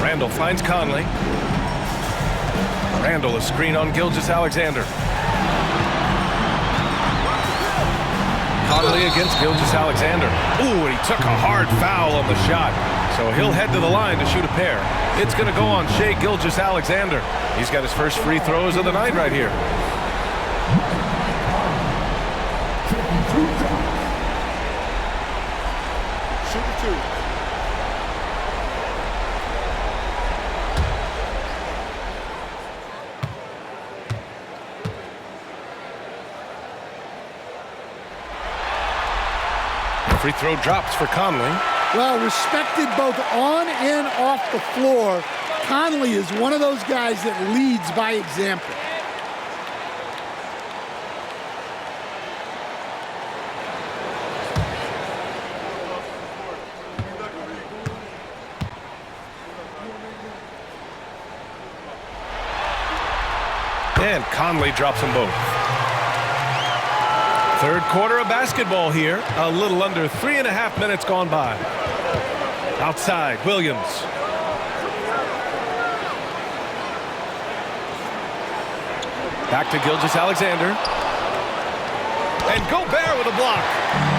Randall finds Conley. Randall a screen on Gilgeous-Alexander. Conley against Gilgeous-Alexander. Ooh, and he took a hard foul on the shot. So he'll head to the line to shoot a pair. It's going to go on Shai Gilgeous-Alexander. He's got his first free throws of the night right here. Free throw drops for Conley. Well, respected both on and off the floor, Conley is one of those guys that leads by example. And Conley drops them both. Third quarter of basketball here. A little under 3.5 minutes gone by. Outside, Williams. Back to Gilgeous-Alexander. And Gobert with a block.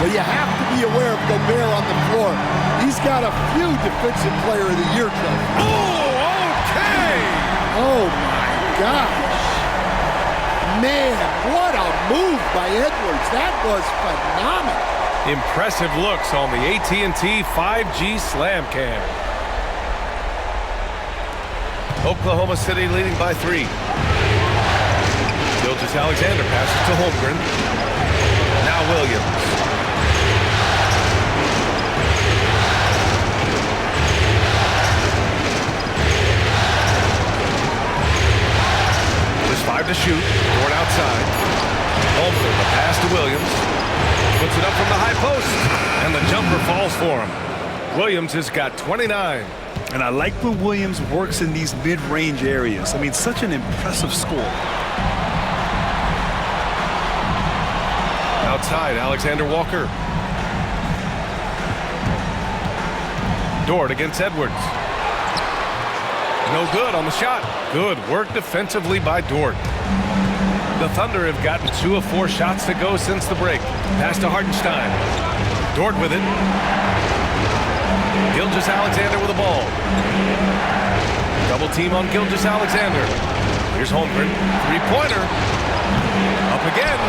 Well, you have to be aware of Gobert on the floor. He's got a few Defensive Player of the Year trophies. Oh, okay. Oh, my gosh. Man, what a move by Edwards. That was phenomenal. Impressive looks on the AT&T 5G Slam Cam. Oklahoma City leading by 3. Gilgeous-Alexander passes to Holmgren. Now Williams. There's 5 to shoot. Dort outside. Holmgren, the pass to Williams. Puts it up from the high post. And the jumper falls for him. Williams has got 29. And I like when Williams works in these mid-range areas. I mean, such an impressive score. Outside, Alexander Walker. Dort against Edwards. No good on the shot. Good work defensively by Dort. The Thunder have gotten 2 of 4 shots to go since the break. Pass to Hartenstein. Dort with it. Gilgeous-Alexander with the ball. Double team on Gilgeous-Alexander. Here's Holmgren. Three-pointer. Up again.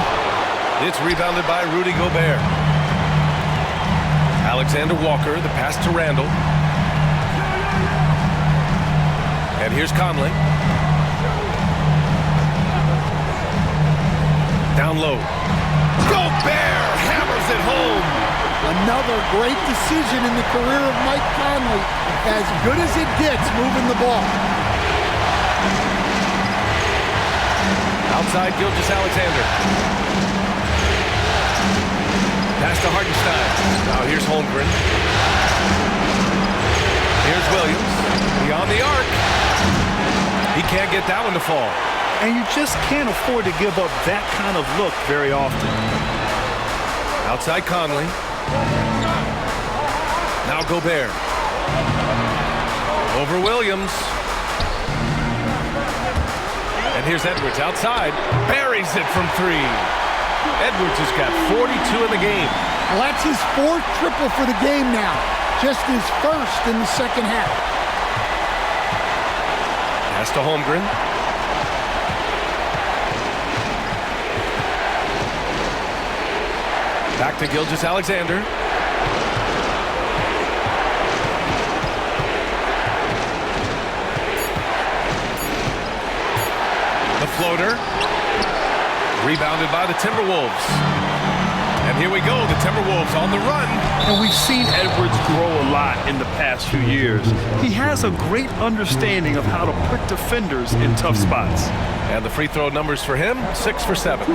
It's rebounded by Rudy Gobert. Alexander Walker, the pass to Randall. And here's Conley. Down low. Gobert hammers it home. Another great decision in the career of Mike Conley. As good as it gets moving the ball. Outside Gilgeous-Alexander. Pass to Hartenstein. Now here's Holmgren. Here's Williams. Beyond the arc. He can't get that one to fall. And you just can't afford to give up that kind of look very often. Outside Conley. Now Gobert. Over Williams. And here's Edwards outside. Buries it from three. Edwards has got 42 in the game. Well, that's his 4th triple for the game now. Just his 1st in the second half. Pass to Holmgren. Back to Gilgeous-Alexander. The floater. Rebounded by the Timberwolves. And here we go, the Timberwolves on the run. And we've seen Edwards grow a lot in the past few years. He has a great understanding of how to put defenders in tough spots. And the free throw numbers for him, 6 for 7.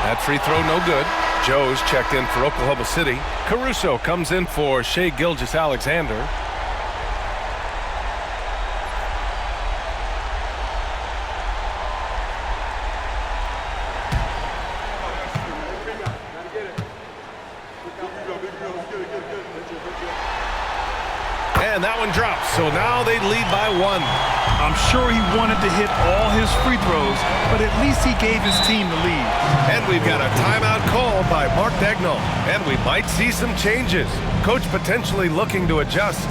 That free throw no good. Joe's checked in for Oklahoma City. Caruso comes in for Shai Gilgeous-Alexander. And that one drops, so now they lead by 1. I'm sure he wanted to hit all his free throws, but at least he gave his team the lead. And we've got a timeout call by Mark Daigneault. And we might see some changes. Coach potentially looking to adjust.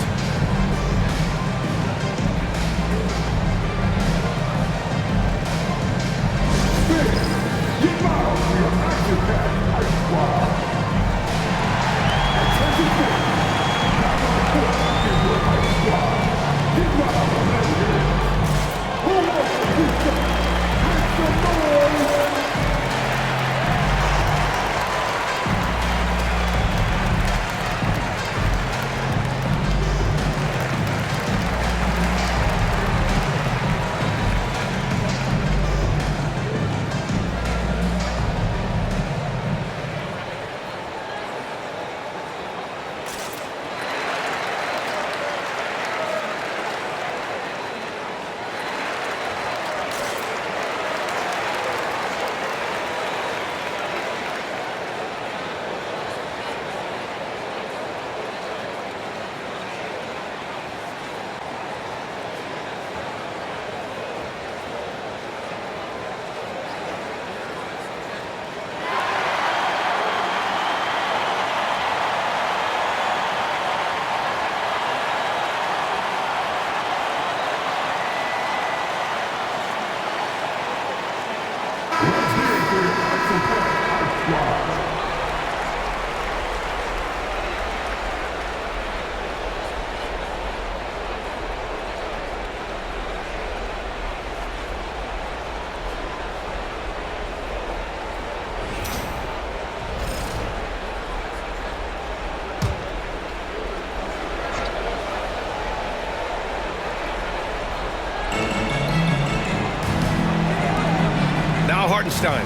Hartenstein.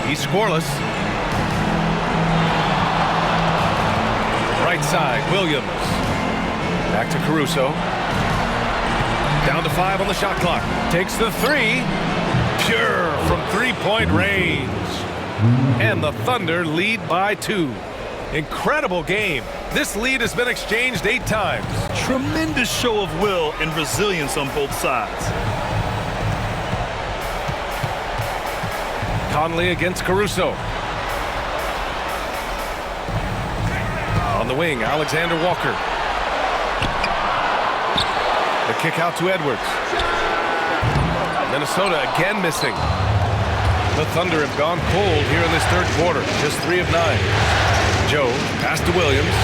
He's scoreless. Right side, Williams. Back to Caruso. Down to 5 on the shot clock. Takes the 3. Pure from three-point range. And the Thunder lead by 2. Incredible game. This lead has been exchanged 8 times. Tremendous show of will and resilience on both sides. Conley against Caruso. On the wing, Alexander Walker. The kick out to Edwards. Minnesota again missing. The Thunder have gone cold here in this third quarter. Just 3 of 9. Joe, pass to Williams.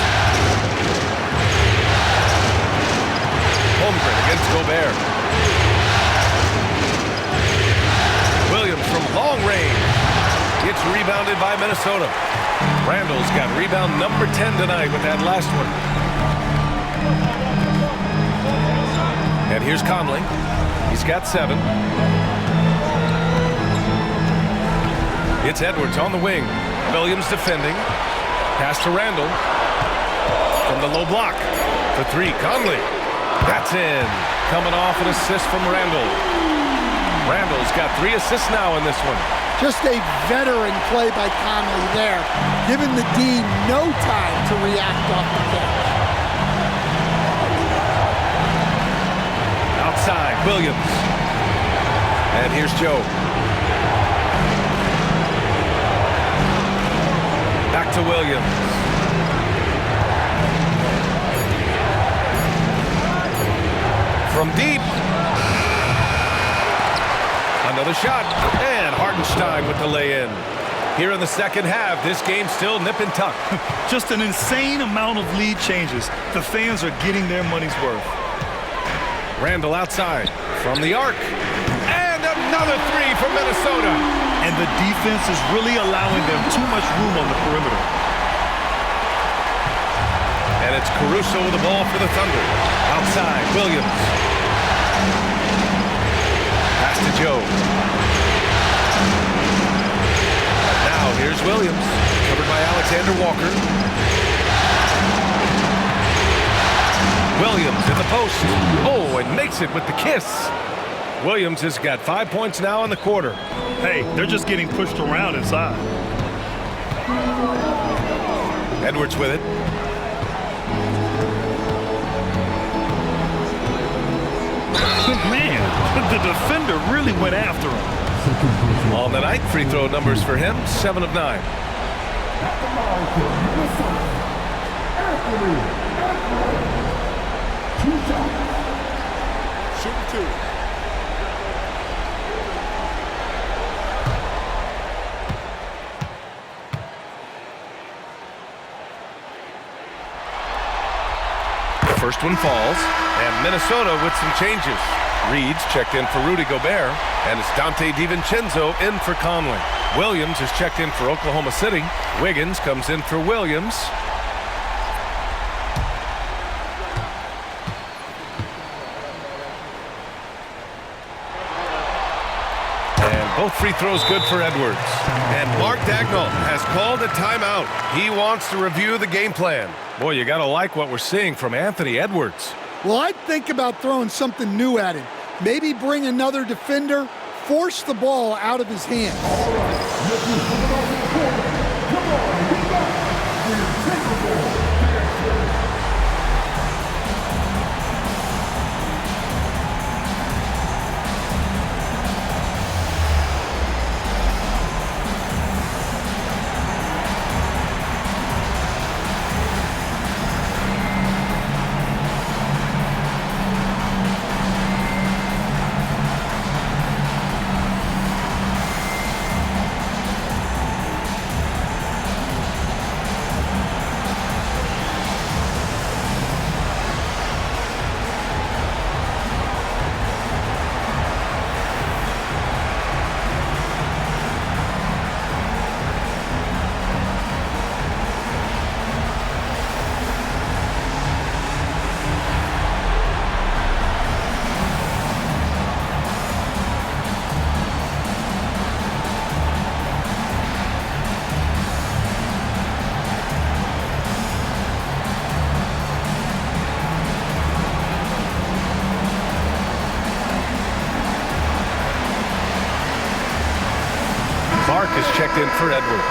Holmgren against Gobert. Williams from long range. It's rebounded by Minnesota. Randall's got rebound number 10 tonight with that last one. And here's Conley. He's got 7. It's Edwards on the wing. Williams defending. Pass to Randall. From the low block. For 3, Conley. That's in. Coming off an assist from Randall. Randall's got 3 assists now in this one. Just a veteran play by Conley there, giving the D no time to react off the catch. Outside, Williams. And here's Joe. Back to Williams. From deep. Another shot. And Hartenstein with the lay-in. Here in the second half, this game's still nip and tuck. Just an insane amount of lead changes. The fans are getting their money's worth. Randall outside from the arc. And another 3 from Minnesota. And the defense is really allowing them too much room on the perimeter. And it's Caruso with the ball for the Thunder. Outside, Williams. Pass to Joe. Now here's Williams. Covered by Alexander Walker. Williams in the post. Oh, and makes it with the kiss. Williams has got 5 points now in the quarter. Hey, they're just getting pushed around inside. Edwards with it. Man, the defender really went after him. On the night, free throw numbers for him, 7 of 9. Shooting 2. The first one falls, and Minnesota with some changes. Reed's checked in for Rudy Gobert, and it's Dante DiVincenzo in for Conley. Williams is checked in for Oklahoma City. Wiggins comes in for Williams. And both free throws good for Edwards. And Mark Dagnall has called a timeout. He wants to review the game plan. Boy, you got to like what we're seeing from Anthony Edwards. Well, I'd think about throwing something new at him. Maybe bring another defender, force the ball out of his hands. Mark is checked in for Edwards.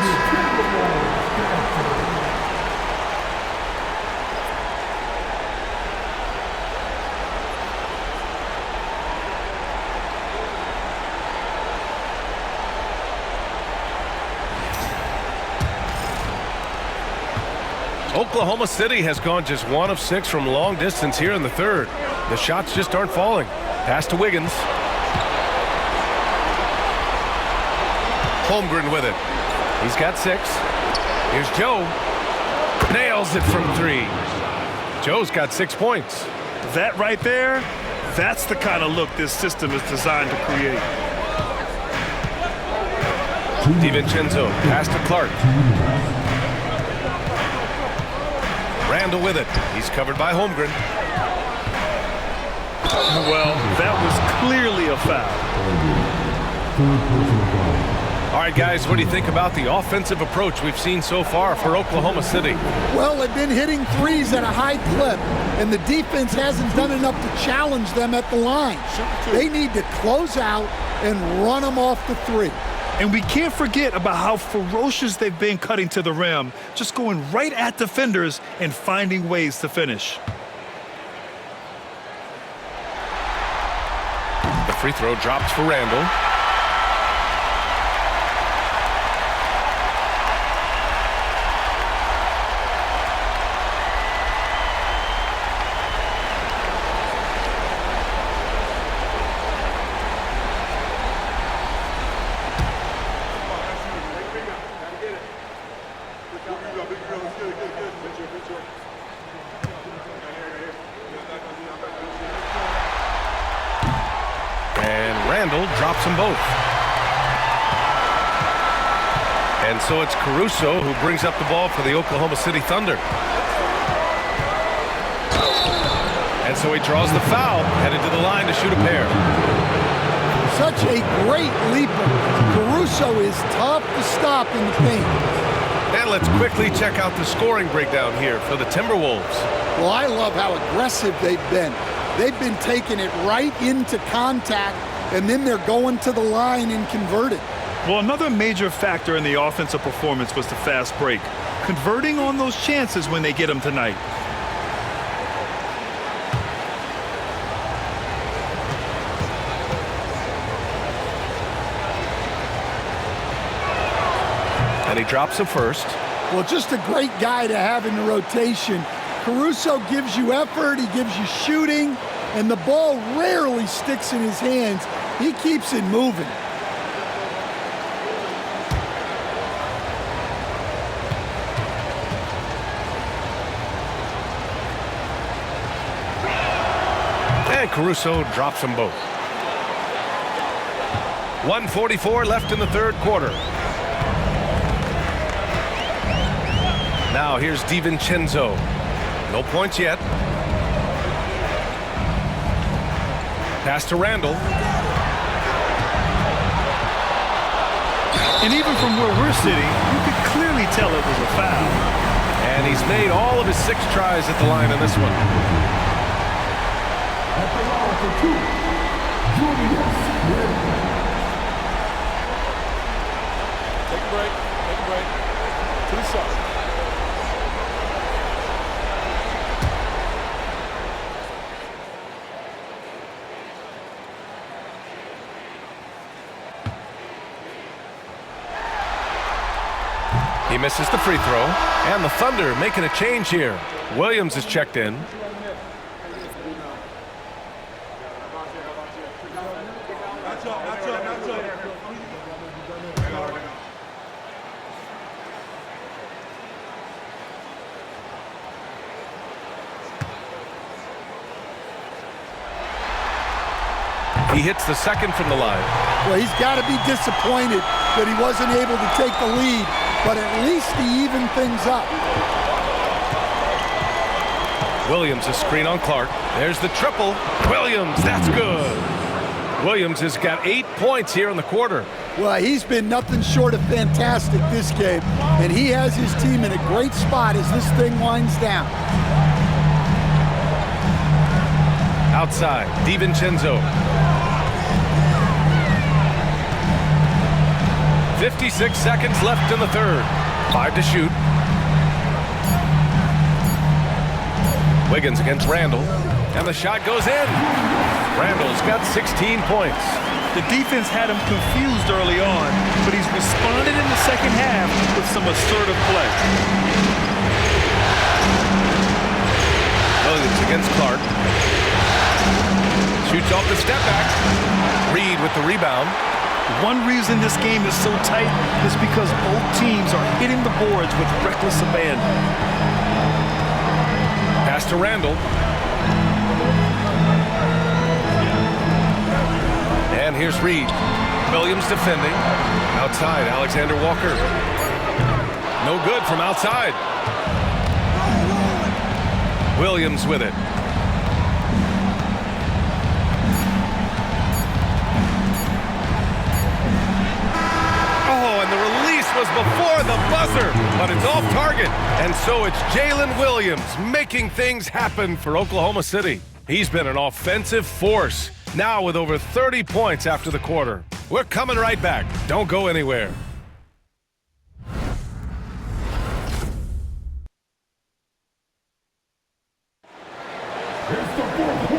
Oklahoma City has gone just 1 of 6 from long distance here in the third. The shots just aren't falling. Pass to Wiggins. Holmgren with it. He's got 6. Here's Joe. Nails it from 3. Joe's got 6 points. That right there, that's the kind of look this system is designed to create. DiVincenzo, pass to Clark. Randall with it. He's covered by Holmgren. Well, that was clearly a foul. All right, guys, what do you think about the offensive approach we've seen so far for Oklahoma City? Well, they've been hitting threes at a high clip, and the defense hasn't done enough to challenge them at the line. They need to close out and run them off the 3. And we can't forget about how ferocious they've been cutting to the rim, just going right at defenders and finding ways to finish. The free throw drops for Randall. Drops them both. And so it's Caruso who brings up the ball for the Oklahoma City Thunder. And so he draws the foul, headed to the line to shoot a pair. Such a great leaper. Caruso is tough to stop in the paint. And let's quickly check out the scoring breakdown here for the Timberwolves. Well, I love how aggressive they've been. They've been taking it right into contact, and then they're going to the line and converting. Well, another major factor in the offensive performance was the fast break, converting on those chances when they get them tonight. And he drops the first. Well, just a great guy to have in the rotation. Caruso gives you effort, he gives you shooting, and the ball rarely sticks in his hands. He keeps it moving. And Caruso drops them both. 1:44 left in the third quarter. Now here's DiVincenzo. No points yet. Pass to Randall. And even from where we're sitting, you could clearly tell it was a foul. And he's made all of his 6 tries at the line in this one. Take a break. Take a break. To the side. He misses the free throw, and the Thunder making a change here. Williams is checked in. He hits the second from the line. Well, he's got to be disappointed that he wasn't able to take the lead, but at least he evened things up. Williams, a screen on Clark. There's the triple. Williams, that's good. Williams has got 8 points here in the quarter. Well, he's been nothing short of fantastic this game, and he has his team in a great spot as this thing winds down. Outside, DiVincenzo. 56 seconds left in the third. 5 to shoot. Wiggins against Randall, and the shot goes in. Randall's got 16 points. The defense had him confused early on, but he's responded in the second half with some assertive play. Williams against Clark. Shoots off the step back. Reed with the rebound. One reason this game is so tight is because both teams are hitting the boards with reckless abandon. Pass to Randall. And here's Reed. Williams defending. Outside, Alexander Walker. No good from outside. Williams with it. Oh, and the release was before the buzzer, but it's off target. And so it's Jalen Williams making things happen for Oklahoma City. He's been an offensive force, now with over 30 points after the quarter. We're coming right back. Don't go anywhere.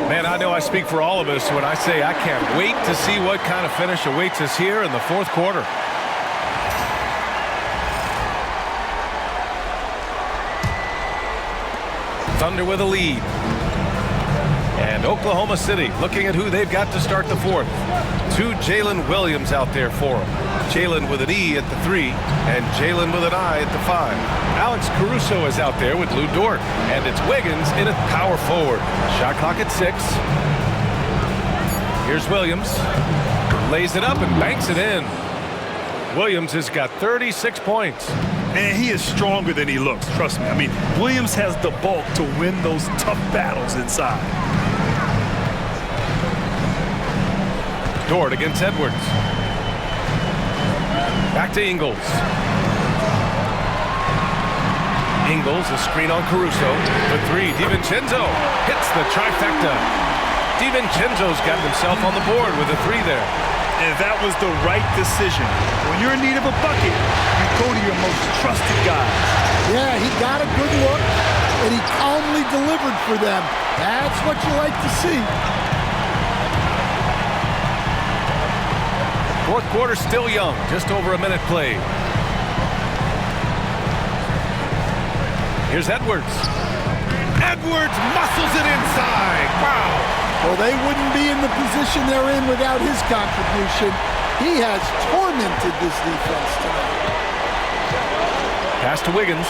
Man, I know I speak for all of us when I say I can't wait to see what kind of finish awaits us here in the fourth quarter. Thunder with a lead. And Oklahoma City looking at who they've got to start the fourth. Two Jalen Williams out there for them. Jalen with an E at the 3 and Jalen with an I at the 5. Alex Caruso is out there with Lou Dort. And it's Wiggins in at power forward. Shot clock at 6. Here's Williams. Lays it up and banks it in. Williams has got 36 points. Man, he is stronger than he looks, trust me. I mean, Williams has the bulk to win those tough battles inside. Dort against Edwards. Back to Ingles. Ingles, a screen on Caruso. The 3, DiVincenzo hits the trifecta. DiVincenzo's got himself on the board with a 3 there. And that was the right decision. When you're in need of a bucket, you go to your most trusted guy. Yeah, he got a good look, and he calmly delivered for them. That's what you like to see. Fourth quarter still young, just over a minute played. Here's Edwards. Edwards muscles it inside. Wow. Well, they wouldn't be in the position they're in without his contribution. He has tormented this defense tonight. Pass to Wiggins.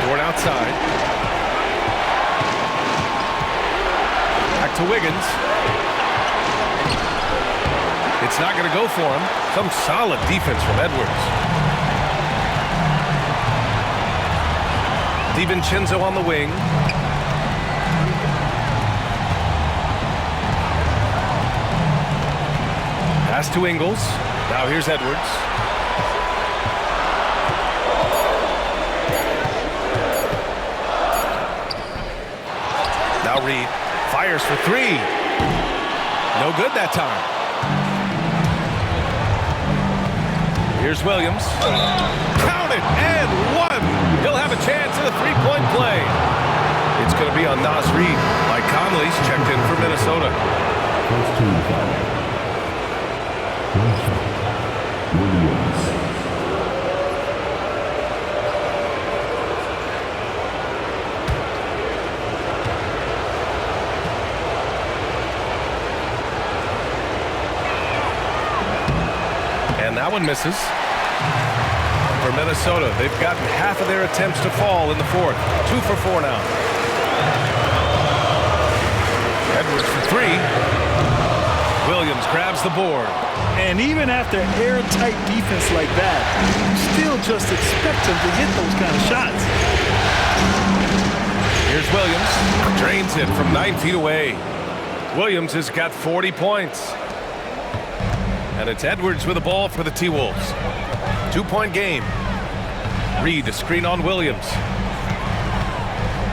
Dort outside. Back to Wiggins. It's not going to go for him. Some solid defense from Edwards. DiVincenzo on the wing. Pass to Ingles. Now here's Edwards. Now Reed fires for 3. No good that time. Here's Williams. Count it and 1. He'll have a chance at a 3-point play. It's going to be on Nas Reed. Mike Conley's checked in for Minnesota. And that one misses. For Minnesota, they've gotten half of their attempts to fall in the fourth. 2 for 4 now. Edwards for 3. Williams grabs the board. And even after airtight defense like that, you still just expect him to hit those kind of shots. Here's Williams. Drains it from 9 feet away. Williams has got 40 points. And it's Edwards with the ball for the T-Wolves. 2-point game. Reed, a screen on Williams.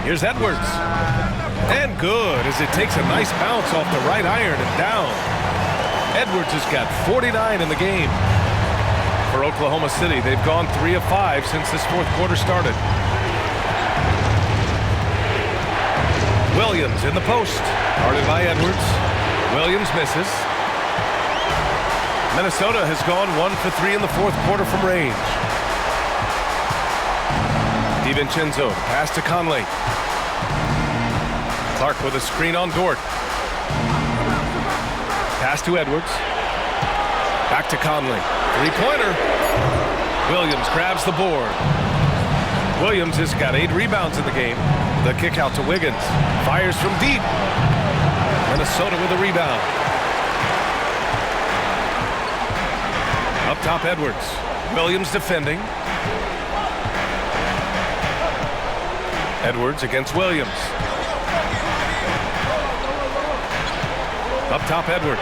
Here's Edwards. And good as it takes a nice bounce off the right iron and down. Edwards has got 49 in the game. For Oklahoma City, they've gone 3 of 5 since this fourth quarter started. Williams in the post. Guarded by Edwards. Williams misses. Minnesota has gone 1 for 3 in the fourth quarter from range. DiVincenzo, pass to Conley. Clark with a screen on Dort. Pass to Edwards. Back to Conley. Three-pointer. Williams grabs the board. Williams has got 8 rebounds in the game. The kick out to Wiggins. Fires from deep. Minnesota with a rebound. Up top, Edwards. Williams defending. Edwards against Williams. Up top, Edwards.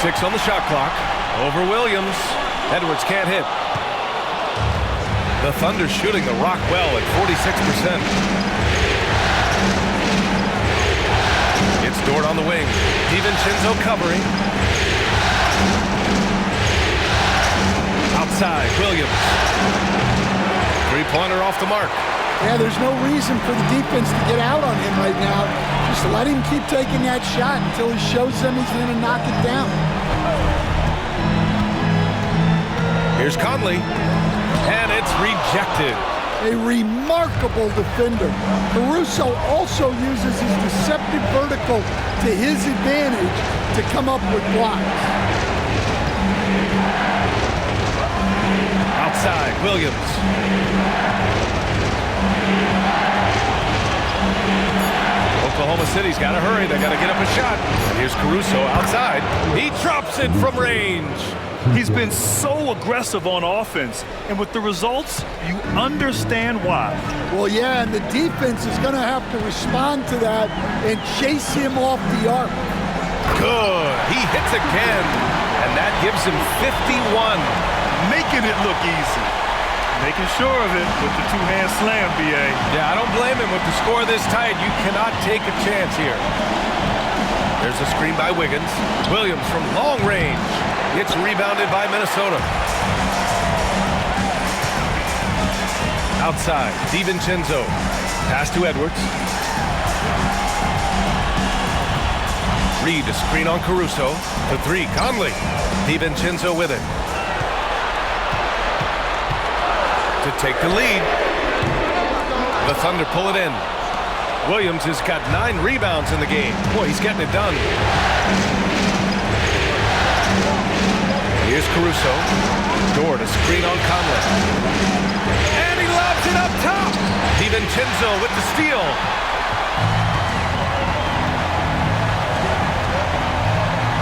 6 on the shot clock. Over Williams. Edwards can't hit. The Thunder shooting the rock well at 46%. It's Dort on the wing. DiVincenzo covering. Outside, Williams. Three-pointer off the mark. Yeah, there's no reason for the defense to get out on him right now. Just let him keep taking that shot until he shows them he's going to knock it down. Here's Conley, and it's rejected. A remarkable defender. Caruso also uses his deceptive vertical to his advantage to come up with blocks. Outside, Williams. Oklahoma City's got to hurry. They got to get up a shot. And here's Caruso outside. He drops it from range. He's been so aggressive on offense, and with the results, you understand why. Well, yeah, and the defense is going to have to respond to that and chase him off the arc. Good. He hits again, and that gives him 51. Making it look easy. Making sure of it with the two-hand slam, B.A. Yeah, I don't blame him. With the score this tight, you cannot take a chance here. There's a screen by Wiggins. Williams from long range. It's rebounded by Minnesota. Outside, DiVincenzo. Pass to Edwards. Reed, a screen on Caruso. The 3, Conley. DiVincenzo with it. To take the lead. The Thunder pull it in. Williams has got 9 rebounds in the game. Boy, he's getting it done. Here's Caruso. Dort, a screen on Conley. And he lobs it up top. DiVincenzo with the steal.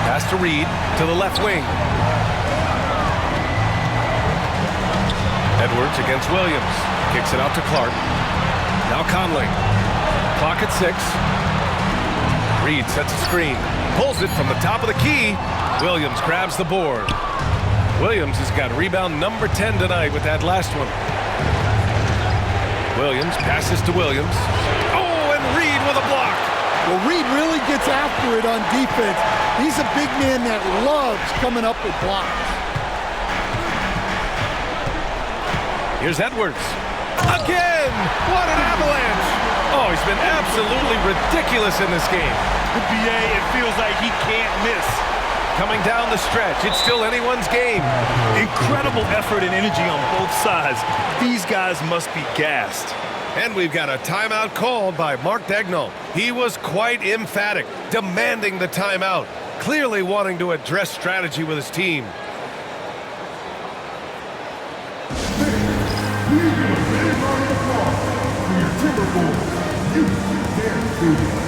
Pass to Reed to the left wing. Edwards against Williams. Kicks it out to Clark. Now Conley. Clock at 6. Reed sets a screen. Pulls it from the top of the key. Williams grabs the board. Williams has got rebound number 10 tonight with that last one. Williams passes to Williams. Oh, and Reed with a block. Well, Reed really gets after it on defense. He's a big man that loves coming up with blocks. Here's Edwards. Again! What an avalanche! Oh, he's been absolutely ridiculous in this game. The BA, it feels like he can't miss. Coming down the stretch, it's still anyone's game. Incredible effort and energy on both sides. These guys must be gassed. And we've got a timeout called by Mark Daigneault. He was quite emphatic, demanding the timeout, clearly wanting to address strategy with his team. Timberwolves, you dare to.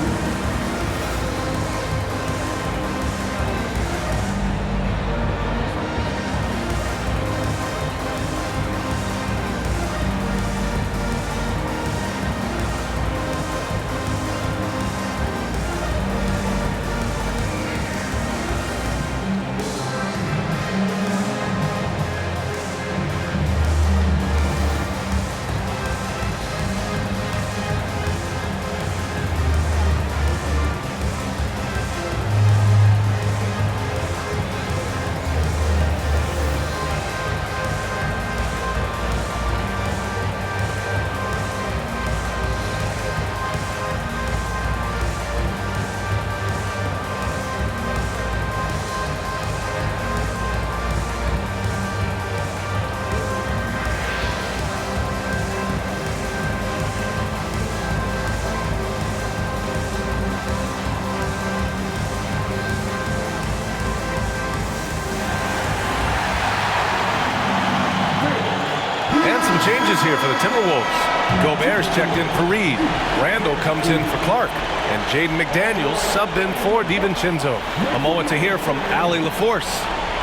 changes here for the Timberwolves. Gobert's checked in for Reed. Randall comes in for Clark. And Jaden McDaniels subbed in for DiVincenzo. A moment to hear from Allie LaForce.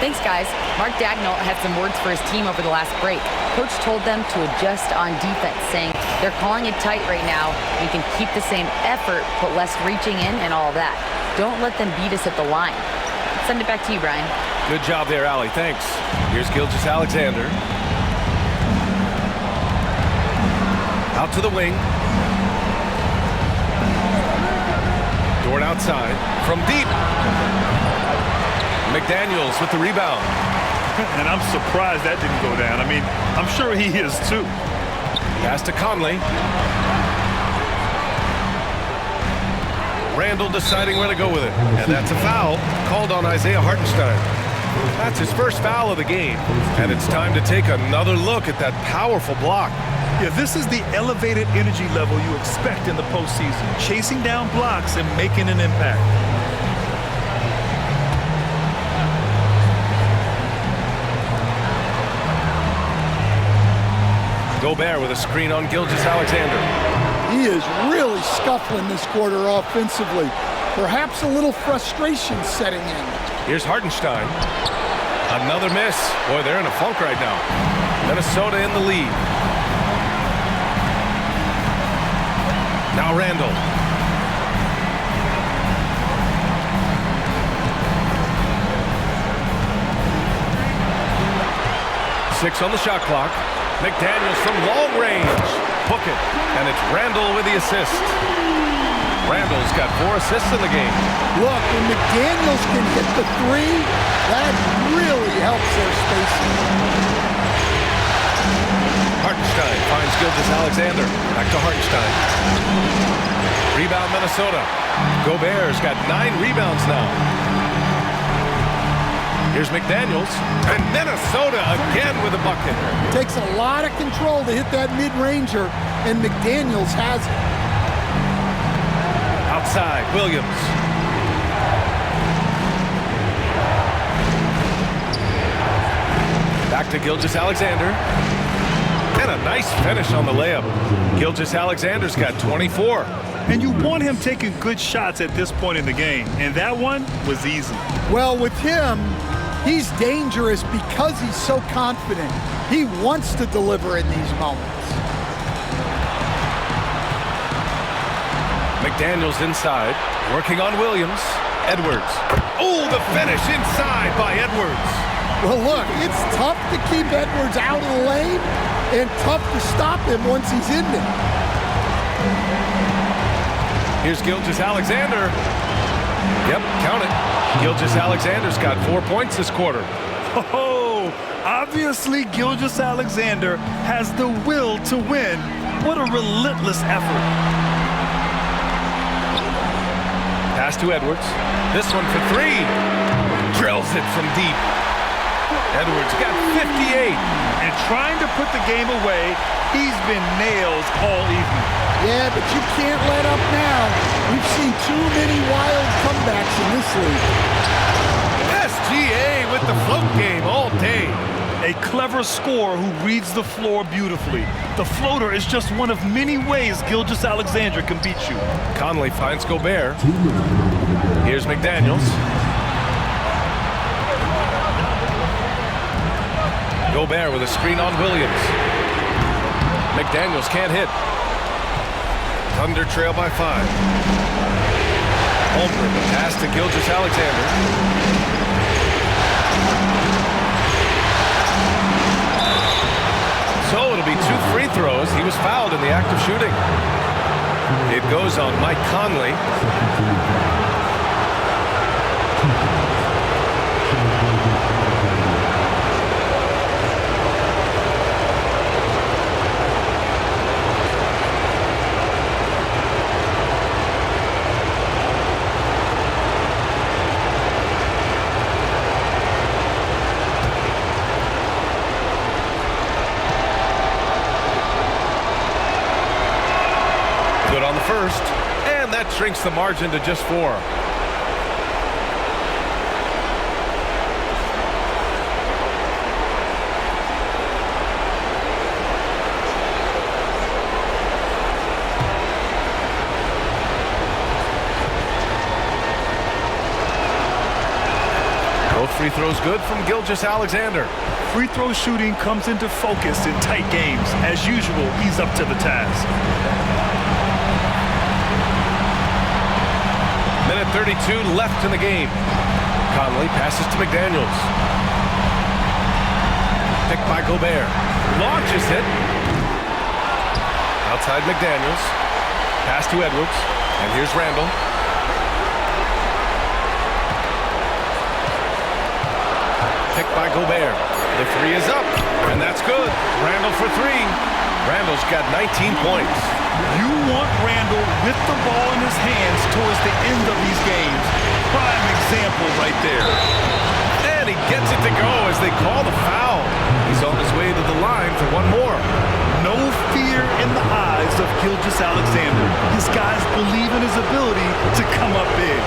Thanks, guys. Mark Dagnall had some words for his team over the last break. Coach told them to adjust on defense, saying they're calling it tight right now. We can keep the same effort, but less reaching in and all that. Don't let them beat us at the line. Send it back to you, Brian. Good job there, Allie. Thanks. Here's Gilgeous-Alexander. Out to the wing. Dort outside. From deep. McDaniels with the rebound. And I'm surprised that didn't go down. I mean, I'm sure he is too. Pass to Conley. Randall deciding where to go with it. And that's a foul called on Isaiah Hartenstein. That's his first foul of the game. And it's time to take another look at that powerful block. Yeah, this is the elevated energy level you expect in the postseason. Chasing down blocks and making an impact. Gobert with a screen on Gilgeous-Alexander. He is really scuffling this quarter offensively. Perhaps a little frustration setting in. Here's Hartenstein. Another miss. Boy, they're in a funk right now. Minnesota in the lead. Now Randall. Six on the shot clock. McDaniels from long range. Book it. And it's Randall with the assist. Randall's got 4 assists in the game. Look, when McDaniels can hit the three, that really helps their spacing. Hartenstein finds Gilgeous-Alexander. Back to Hartenstein. Rebound Minnesota. Gobert's got 9 rebounds now. Here's McDaniels. And Minnesota again with a bucket. Takes a lot of control to hit that mid-ranger, and McDaniels has it. Outside, Williams. Back to Gilgeous-Alexander. And a nice finish on the layup. Gilgeous-Alexander's got 24. And you want him taking good shots at this point in the game. And that one was easy. Well, with him, he's dangerous because he's so confident. He wants to deliver in these moments. McDaniels inside, working on Williams. Edwards. Oh, the finish inside by Edwards. Well, look, it's tough to keep Edwards out of the lane and tough to stop him once he's in there. Here's Gilgeous-Alexander. Yep, count it. Gilgeous-Alexander's got 4 points this quarter. Oh, obviously Gilgeous-Alexander has the will to win. What a relentless effort. Pass to Edwards. This one for 3. Drills it from deep. Edwards got 58. And trying to put the game away, he's been nails all evening. Yeah, but you can't let up now. We've seen too many wild comebacks in this league. SGA with the float game all day. A clever scorer who reads the floor beautifully. The floater is just one of many ways Gilgeous-Alexander can beat you. Conley finds Gobert. Here's McDaniels. Gobert with a screen on Williams. McDaniels can't hit. Thunder trail by 5. Holmgren, the pass to Gilgeous-Alexander. So it'll be 2 free throws. He was fouled in the act of shooting. It goes on Mike Conley. Good on the first, and that shrinks the margin to just 4. Both free throws good from Gilgeous-Alexander. Free throw shooting comes into focus in tight games. As usual, he's up to the task. Minute 32 left in the game. Conley passes to McDaniels. Picked by Gobert. Launches it. Outside McDaniels. Pass to Edwards. And here's Randall. Picked by Gobert. The three is up. And that's good. Randall for three. Randall's got 19 points. You want Randall with the ball in his hands towards the end of these games. Prime example right there. And he gets it to go as they call the foul. He's on his way to the line for one more. No fear in the eyes of Gilgeous-Alexander. His guys believe in his ability to come up big.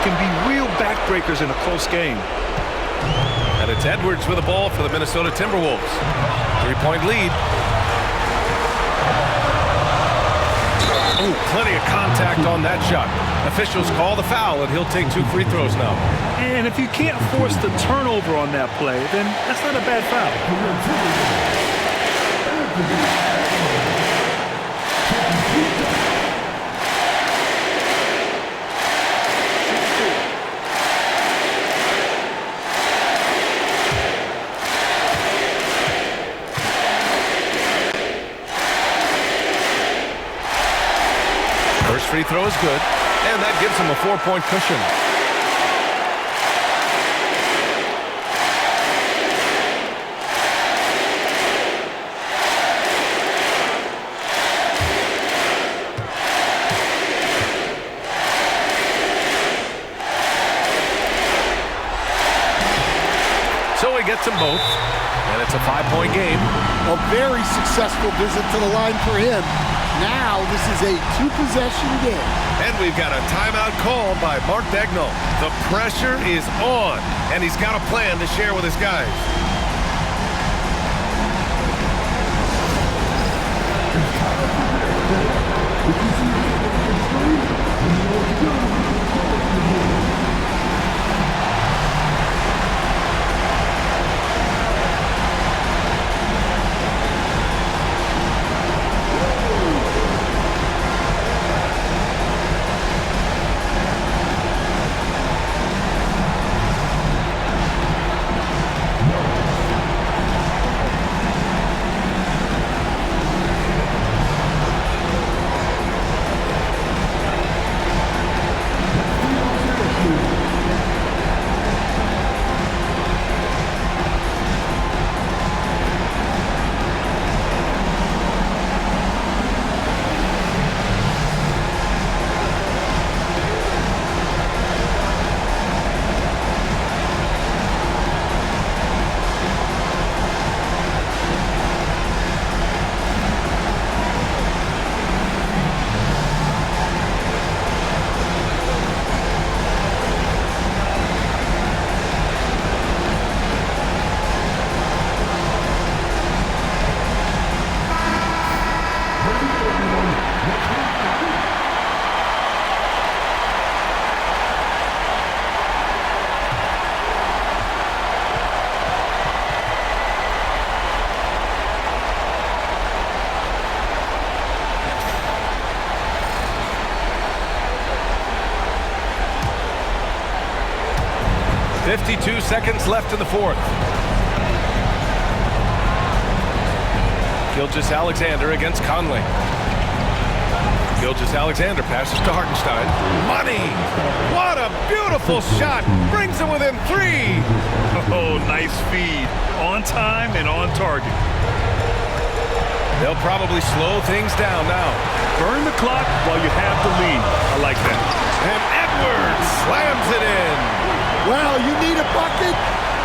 Can be real backbreakers in a close game. And it's Edwards with the ball for the Minnesota Timberwolves. 3-point lead. Ooh, plenty of contact on that shot. Officials call the foul, and he'll take 2 free throws now. And if you can't force the turnover on that play, then that's not a bad foul. First free throw is good, and that gives him a 4-point cushion. So he gets them both, and it's a 5-point game. A very successful visit to the line for him. Now this is a 2-possession game. And we've got a timeout called by Mark Daigneault. The pressure is on, and he's got a plan to share with his guys. .52 seconds left in the fourth. Gilgeous-Alexander against Conley. Gilgeous-Alexander passes to Hartenstein. Money! What a beautiful shot! Brings him within 3! Oh, nice feed. On time and on target. They'll probably slow things down now. Burn the clock while you have the lead. I like that. And Edwards slams it in. Well, you need a bucket?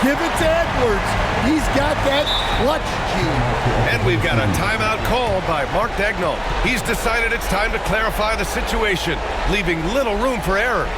Give it to Edwards. He's got that clutch gene. And we've got a timeout called by Mark Dagnall. He's decided it's time to clarify the situation, leaving little room for error.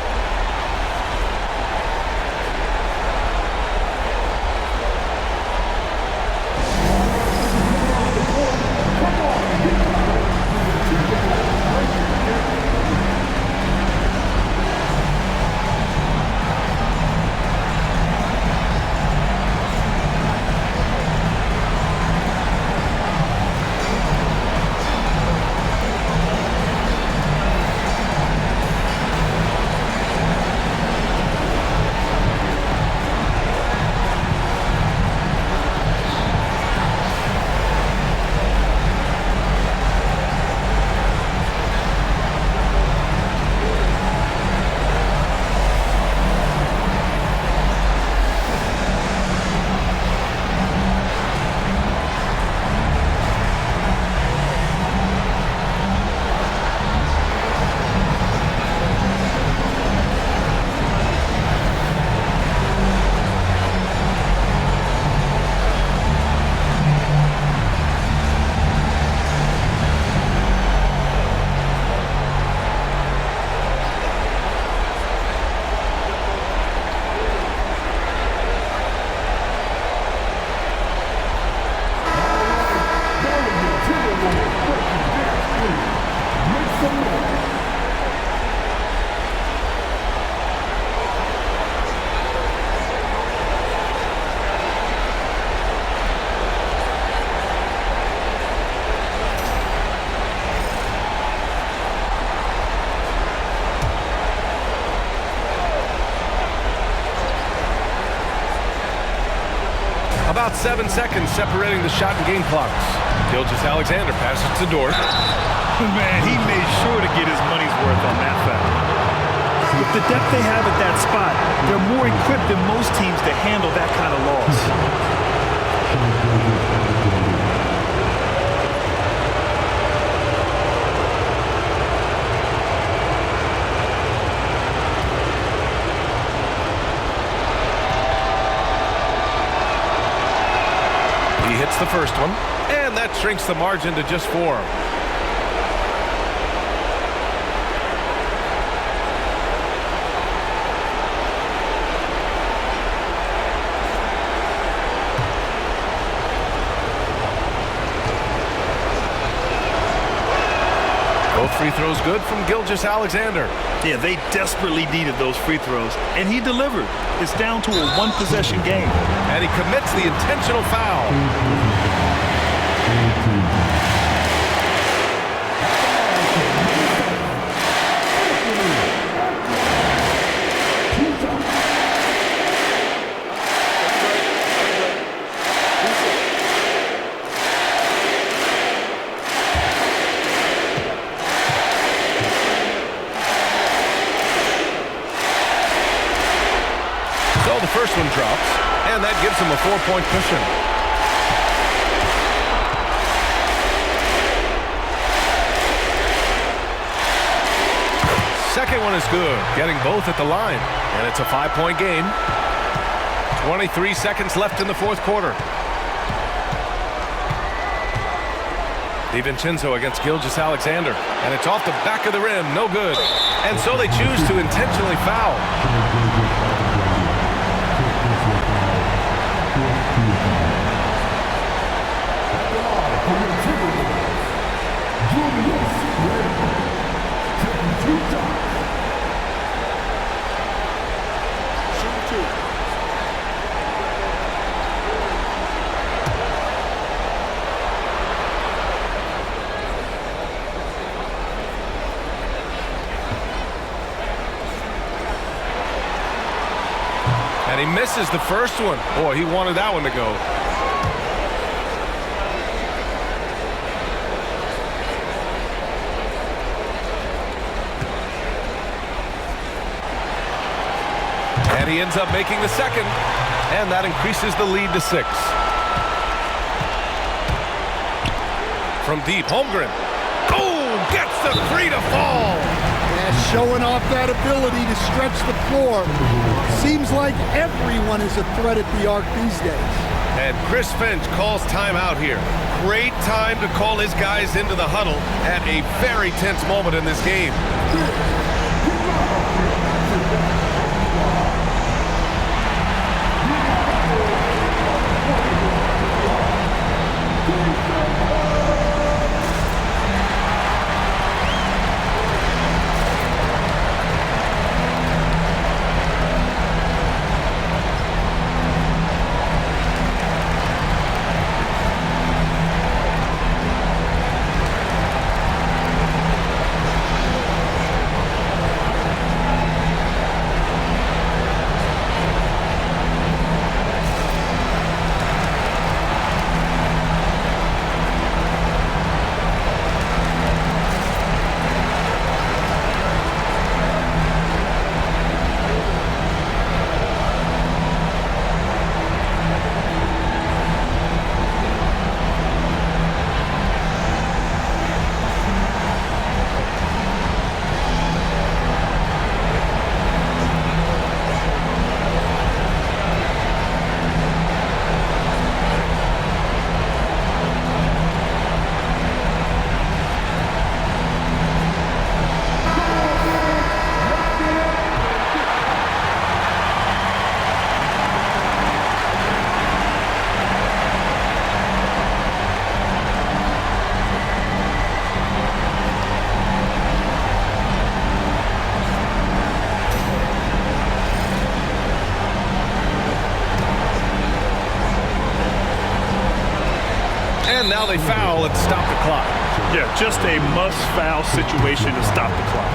About 7 seconds separating the shot and game clocks. Gilgeous-Alexander passes to Dort. Man, he made sure to get his money's worth on that foul. With the depth they have at that spot, they're more equipped than most teams to handle that kind of loss. He hits the first one, and that shrinks the margin to just 4. Both free throws good from Gilgeous-Alexander. Yeah, they desperately needed those free throws, and he delivered. It's down to a one-possession game. And he commits the intentional foul. So the first one drops, and that gives him a 4-point cushion. Second one is good, getting both at the line, and it's a 5-point game. 23 seconds left in the fourth quarter. DiVincenzo against Gilgeous-Alexander, and it's off the back of the rim, no good. And so they choose to intentionally foul. And he misses the first one. Boy, he wanted that one to go. And he ends up making the second. And that increases the lead to 6. From deep, Holmgren. Oh, gets the 3 to fall. Yeah, showing off that ability to stretch the floor. Seems like everyone is a threat at the arc these days. And Chris Finch calls timeout here. Great time to call his guys into the huddle at a very tense moment in this game. And now they foul and stop the clock. Yeah, just a must-foul situation to stop the clock.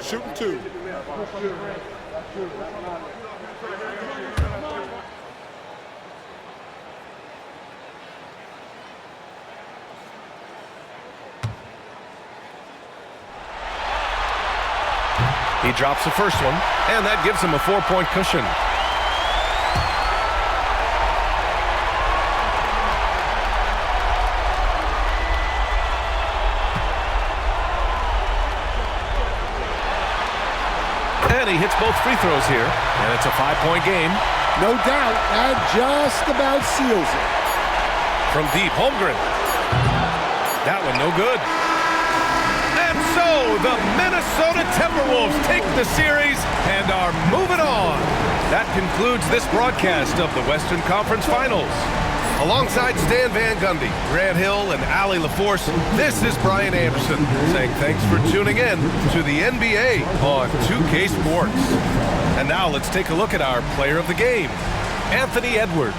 Shooting two. He drops the first one, and that gives him a 4-point cushion. And he hits both free throws here, and it's a 5-point game. No doubt, that just about seals it. From deep, Holmgren. That one no good. And so the Minnesota Timberwolves take the series and are moving on. That concludes this broadcast of the Western Conference Finals. Alongside Stan Van Gundy, Grant Hill, and Allie LaForce, this is Brian Anderson saying thanks for tuning in to the NBA on 2K Sports. And now let's take a look at our player of the game, Anthony Edwards.